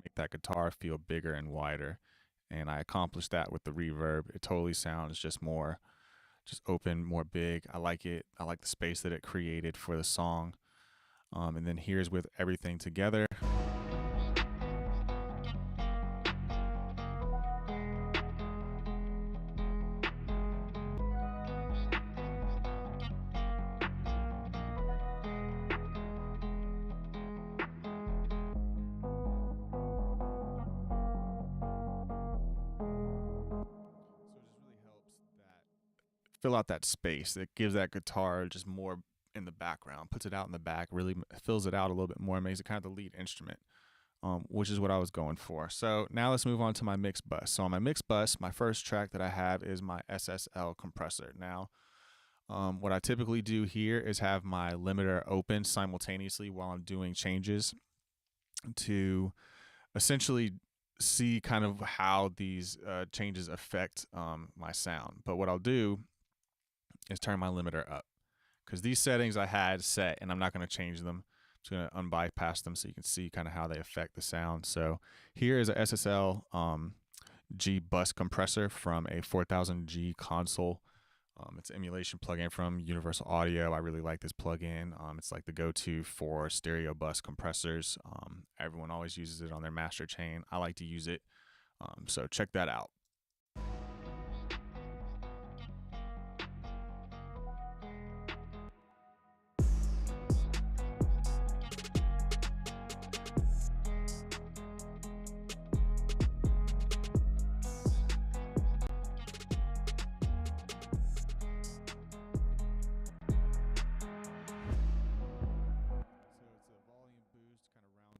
Make that guitar feel bigger and wider, and I accomplished that with the reverb. It totally sounds just open, more big. I like it. I like the space that it created for the song. And then here's with everything together. Fill out that space. It gives that guitar just more in the background, puts it out in the back, really fills it out a little bit more, makes it kind of the lead instrument, which is what I was going for. So now let's move on to my mix bus. So on my mix bus, my first track that I have is my SSL compressor. Now, what I typically do here is have my limiter open simultaneously while I'm doing changes to essentially see kind of how these changes affect my sound. But what I'll do is turn my limiter up, because these settings I had set and I'm not going to change them. I'm just going to unbypass them so you can see kind of how they affect the sound. So here is a SSL G bus compressor from a 4000G console. It's an emulation plugin from Universal Audio. I really like this plugin. It's like the go-to for stereo bus compressors. Everyone always uses it on their master chain. I like to use it. So check that out.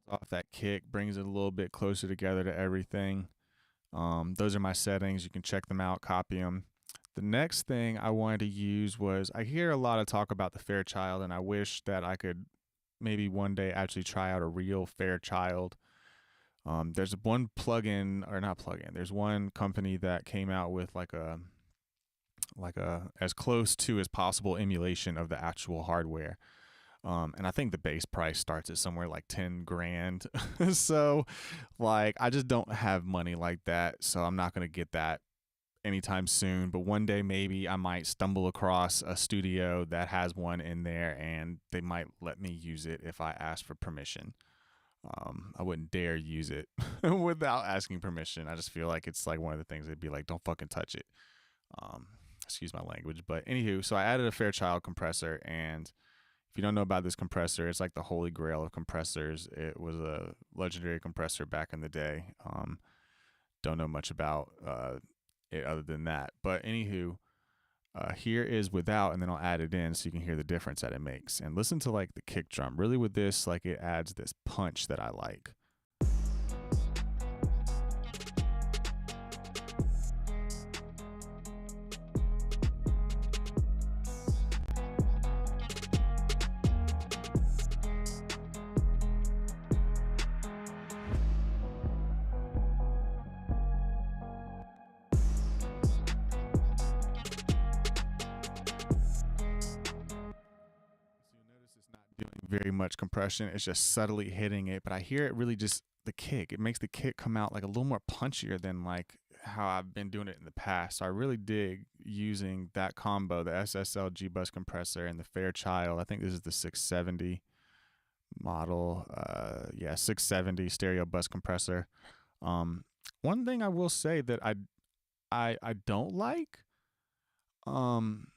Off that kick, brings it a little bit closer together to everything. Those are my settings. You can check them out, copy them. The next thing I wanted to use was, I hear a lot of talk about the Fairchild, and I wish that I could maybe one day actually try out a real Fairchild. There's one there's one company that came out with like a as close to as possible emulation of the actual hardware. And I think the base price starts at somewhere like 10 grand. So like, I just don't have money like that. So I'm not going to get that anytime soon. But one day, maybe I might stumble across a studio that has one in there, and they might let me use it if I ask for permission. I wouldn't dare use it without asking permission. I just feel like it's like one of the things they'd be like, don't fucking touch it. Excuse my language. But anywho, so I added a Fairchild compressor, and if you don't know about this compressor, it's like the holy grail of compressors. It was a legendary compressor back in the day. Don't know much about it other than that. But anywho, here is without, and then I'll add it in so you can hear the difference that it makes. And listen to like the kick drum. Really with this, like it adds this punch that I like. very much compression. It's just subtly hitting it, but I hear it really just the kick. It makes the kick come out like a little more punchier than like how I've been doing it in the past. So I really dig using that combo, the SSL G bus compressor and the Fairchild. I think this is the 670 model. Yeah, 670 stereo bus compressor. One thing I will say that I don't like, um,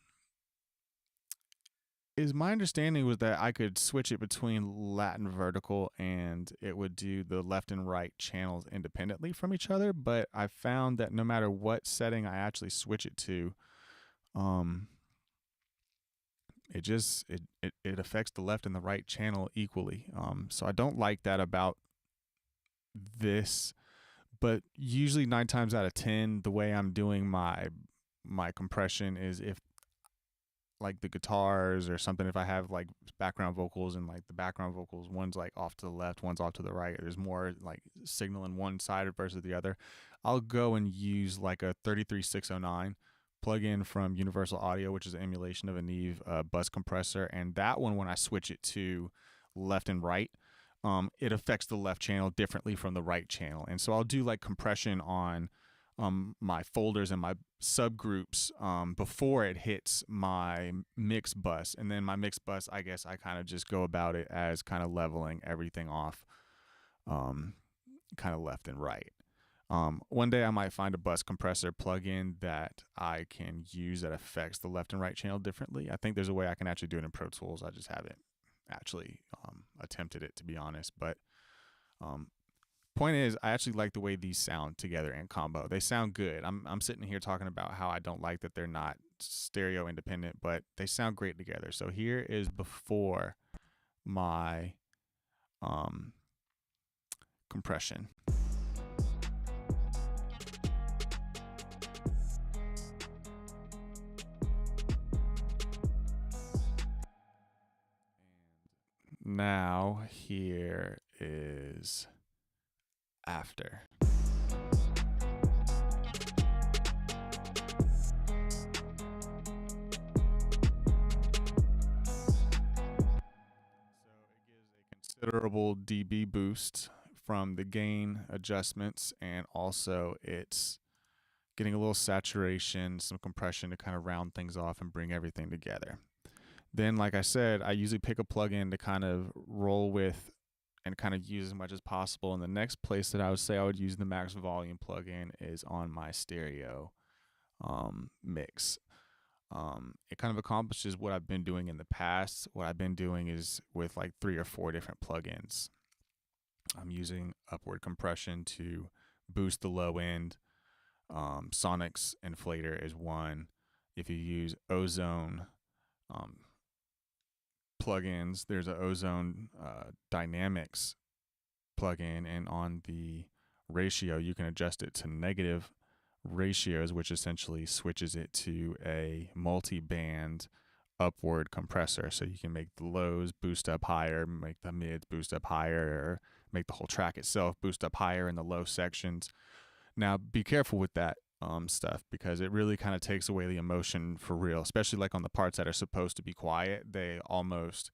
is my understanding was that I could switch it between Latin vertical and it would do the left and right channels independently from each other. But I found that no matter what setting I actually switch it to, um, it affects the left and the right channel equally. So I don't like that about this. But usually 9 times out of 10, the way I'm doing my compression is if like the guitars or something, if I have like background vocals and like the background vocals, one's like off to the left, one's off to the right, there's more like signal in one side versus the other, I'll go and use like a 33609 plug-in from Universal Audio, which is an emulation of a Neve bus compressor. And that one, when I switch it to left and right, it affects the left channel differently from the right channel. And so I'll do like compression on my folders and my subgroups before it hits my mix bus. And then my mix bus, I guess I kind of just go about it as kind of leveling everything off kind of left and right. One day I might find a bus compressor plugin that I can use that affects the left and right channel differently. I think there's a way I can actually do it in Pro Tools. I just haven't actually attempted it, to be honest. But point is, I actually like the way these sound together in combo. They sound good. I'm sitting here talking about how I don't like that they're not stereo independent, but they sound great together. So here is before my compression. Now here is after. Considerable dB boost from the gain adjustments, and also it's getting a little saturation, some compression to kind of round things off and bring everything together. Then, like I said, I usually pick a plugin to kind of roll with and kind of use as much as possible. And the next place that I would say I would use the max volume plugin is on my stereo mix. It kind of accomplishes what I've been doing in the past. What I've been doing is with like 3 or 4 different plugins. I'm using upward compression to boost the low end. Sonic's inflator is one. If you use Ozone plugins, there's an Ozone Dynamics plugin, and on the ratio you can adjust it to negative ratios, which essentially switches it to a multi-band upward compressor. So you can make the lows boost up higher, make the mids boost up higher, or make the whole track itself boost up higher in the low sections. Now be careful with that stuff, because it really kind of takes away the emotion for real, especially like on the parts that are supposed to be quiet. They almost,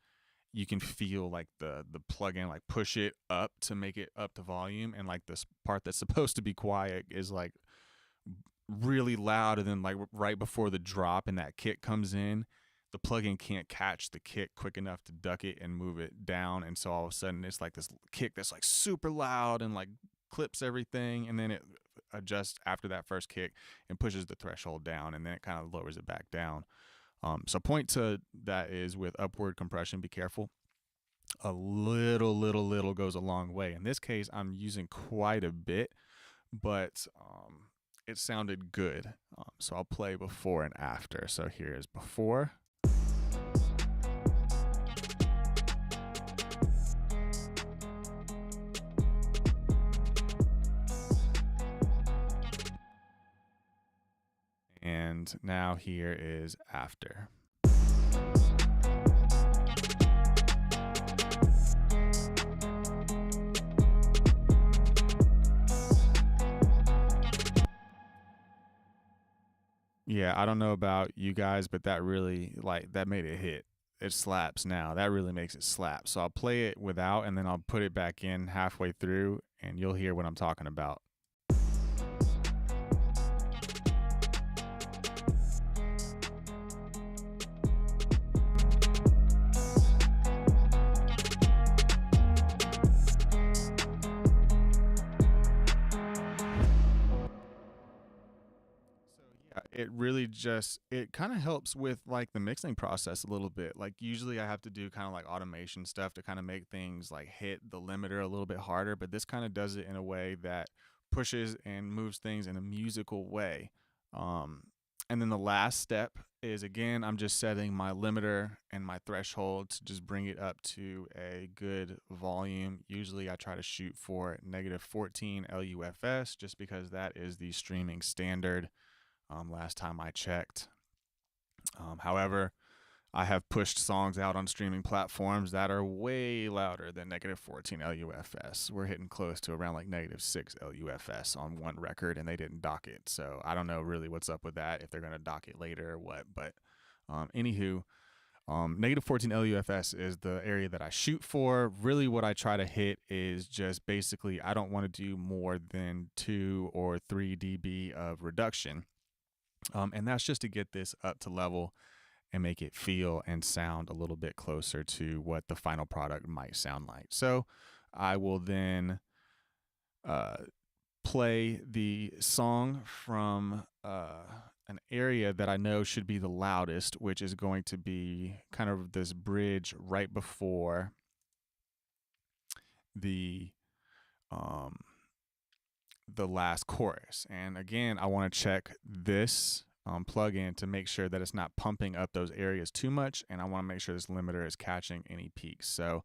you can feel like the plugin like push it up to make it up to volume, and like this part that's supposed to be quiet is like really loud, and then like right before the drop and that kick comes in, the plugin can't catch the kick quick enough to duck it and move it down, and so all of a sudden it's like this kick that's like super loud and like clips everything, and then it adjusts after that first kick and pushes the threshold down, and then it kind of lowers it back down. So point to that is with upward compression, be careful. A little goes a long way. In this case, I'm using quite a bit, but it sounded good. So I'll play before and after. So here is before. And now here is after. Yeah, I don't know about you guys, but that really, like, that made it hit. it slaps now. That really makes it slap. So I'll play it without, and then I'll put it back in halfway through, and you'll hear what I'm talking about. It really just it kind of helps with like the mixing process a little bit. Like usually I have to do kind of like automation stuff to kind of make things like hit the limiter a little bit harder, but this kind of does it in a way that pushes and moves things in a musical way. Um, and then the last step is again, I'm just setting my limiter and my threshold to just bring it up to a good volume. Usually I try to shoot for negative 14 LUFS just because that is the streaming standard last time I checked. However, I have pushed songs out on streaming platforms that are way louder than negative 14 LUFS. We're hitting close to around like negative 6 LUFS on one record, and they didn't dock it. So I don't know really what's up with that, if they're going to dock it later or what. But anywho, negative 14 LUFS is the area that I shoot for. Really, what I try to hit is just basically I don't want to do more than 2 or 3 dB of reduction. And that's just to get this up to level and make it feel and sound a little bit closer to what the final product might sound like. So I will then play the song from an area that I know should be the loudest, which is going to be kind of this bridge right before the last chorus. And again, I want to check this plug-in to make sure that it's not pumping up those areas too much, and I want to make sure this limiter is catching any peaks. So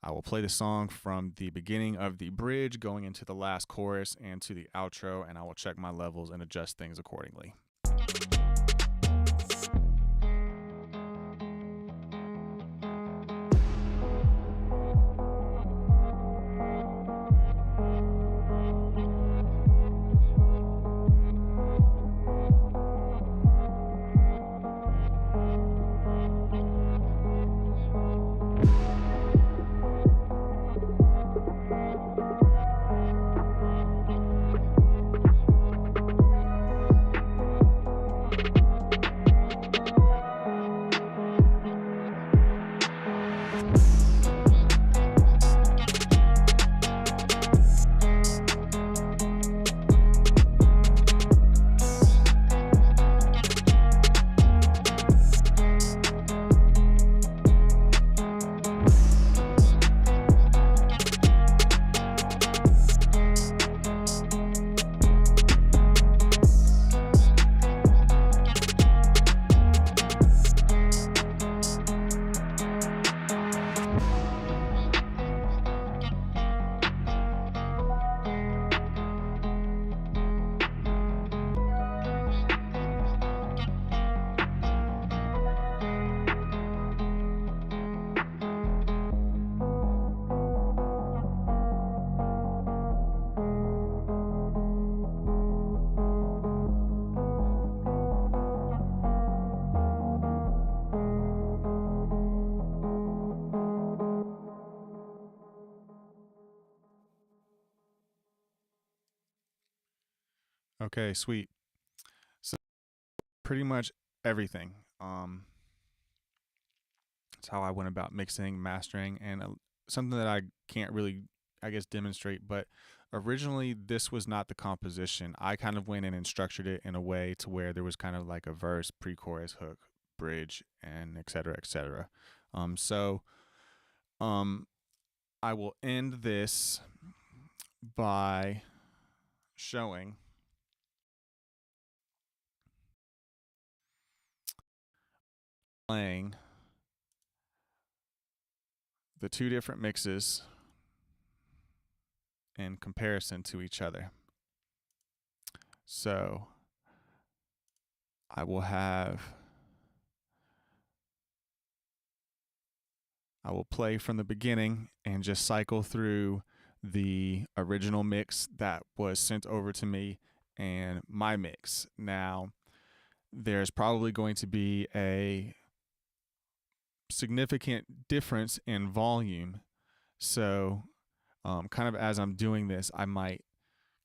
I will play the song from the beginning of the bridge going into the last chorus and to the outro, and I will check my levels and adjust things accordingly. Okay, sweet. So pretty much everything. That's how I went about mixing, mastering, and something that I can't really, I guess, demonstrate. But originally, this was not the composition. I kind of went in and structured it in a way to where there was kind of like a verse, pre-chorus, hook, bridge, and et cetera, et cetera. So I will end this by showing playing the two different mixes in comparison to each other. So I will play from the beginning and just cycle through the original mix that was sent over to me and my mix. Now, there's probably going to be a significant difference in volume. So, kind of as I'm doing this, I might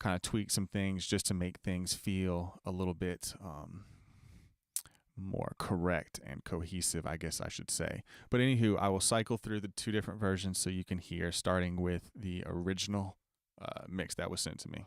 kind of tweak some things just to make things feel a little bit more correct and cohesive, I guess I should say. But anywho, I will cycle through the two different versions so you can hear, starting with the original mix that was sent to me.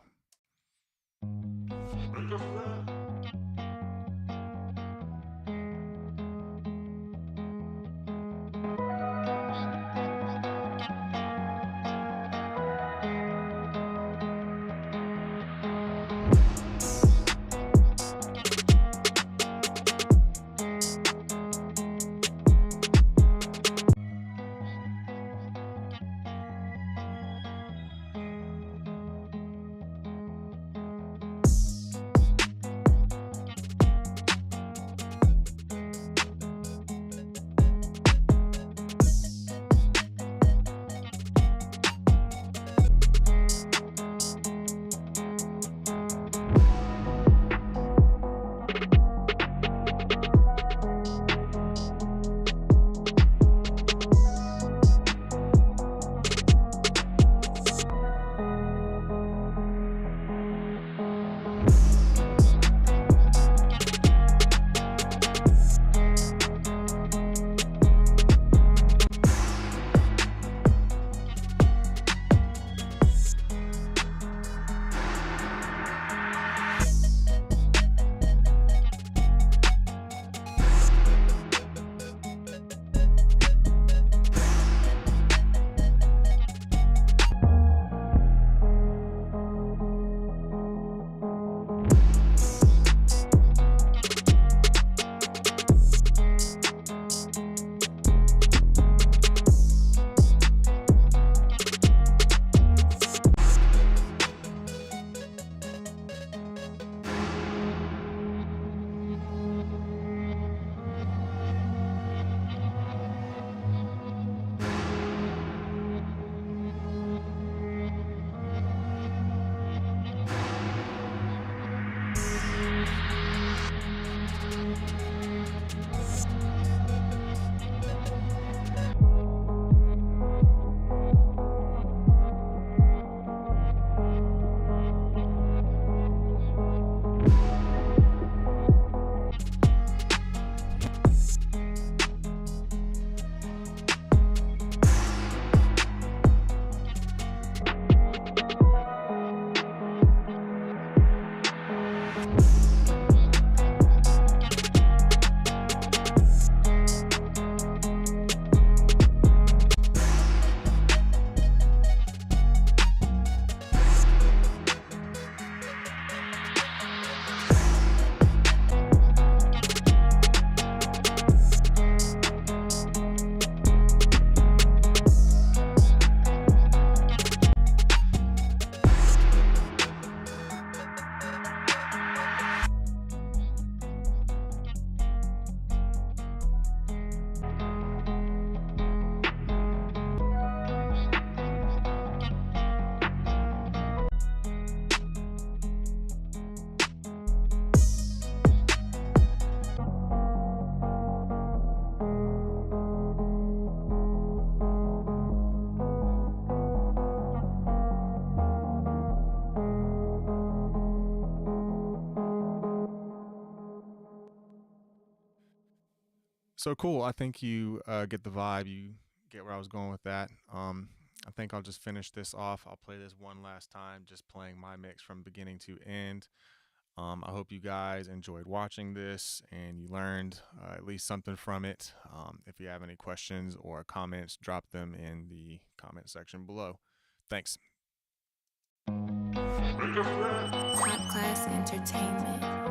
So cool. I think you get the vibe. You get where I was going with that. I think I'll just finish this off. I'll play this one last time, just playing my mix from beginning to end. I hope you guys enjoyed watching this and you learned at least something from it. If you have any questions or comments, drop them in the comment section below. Thanks. Top Class Entertainment.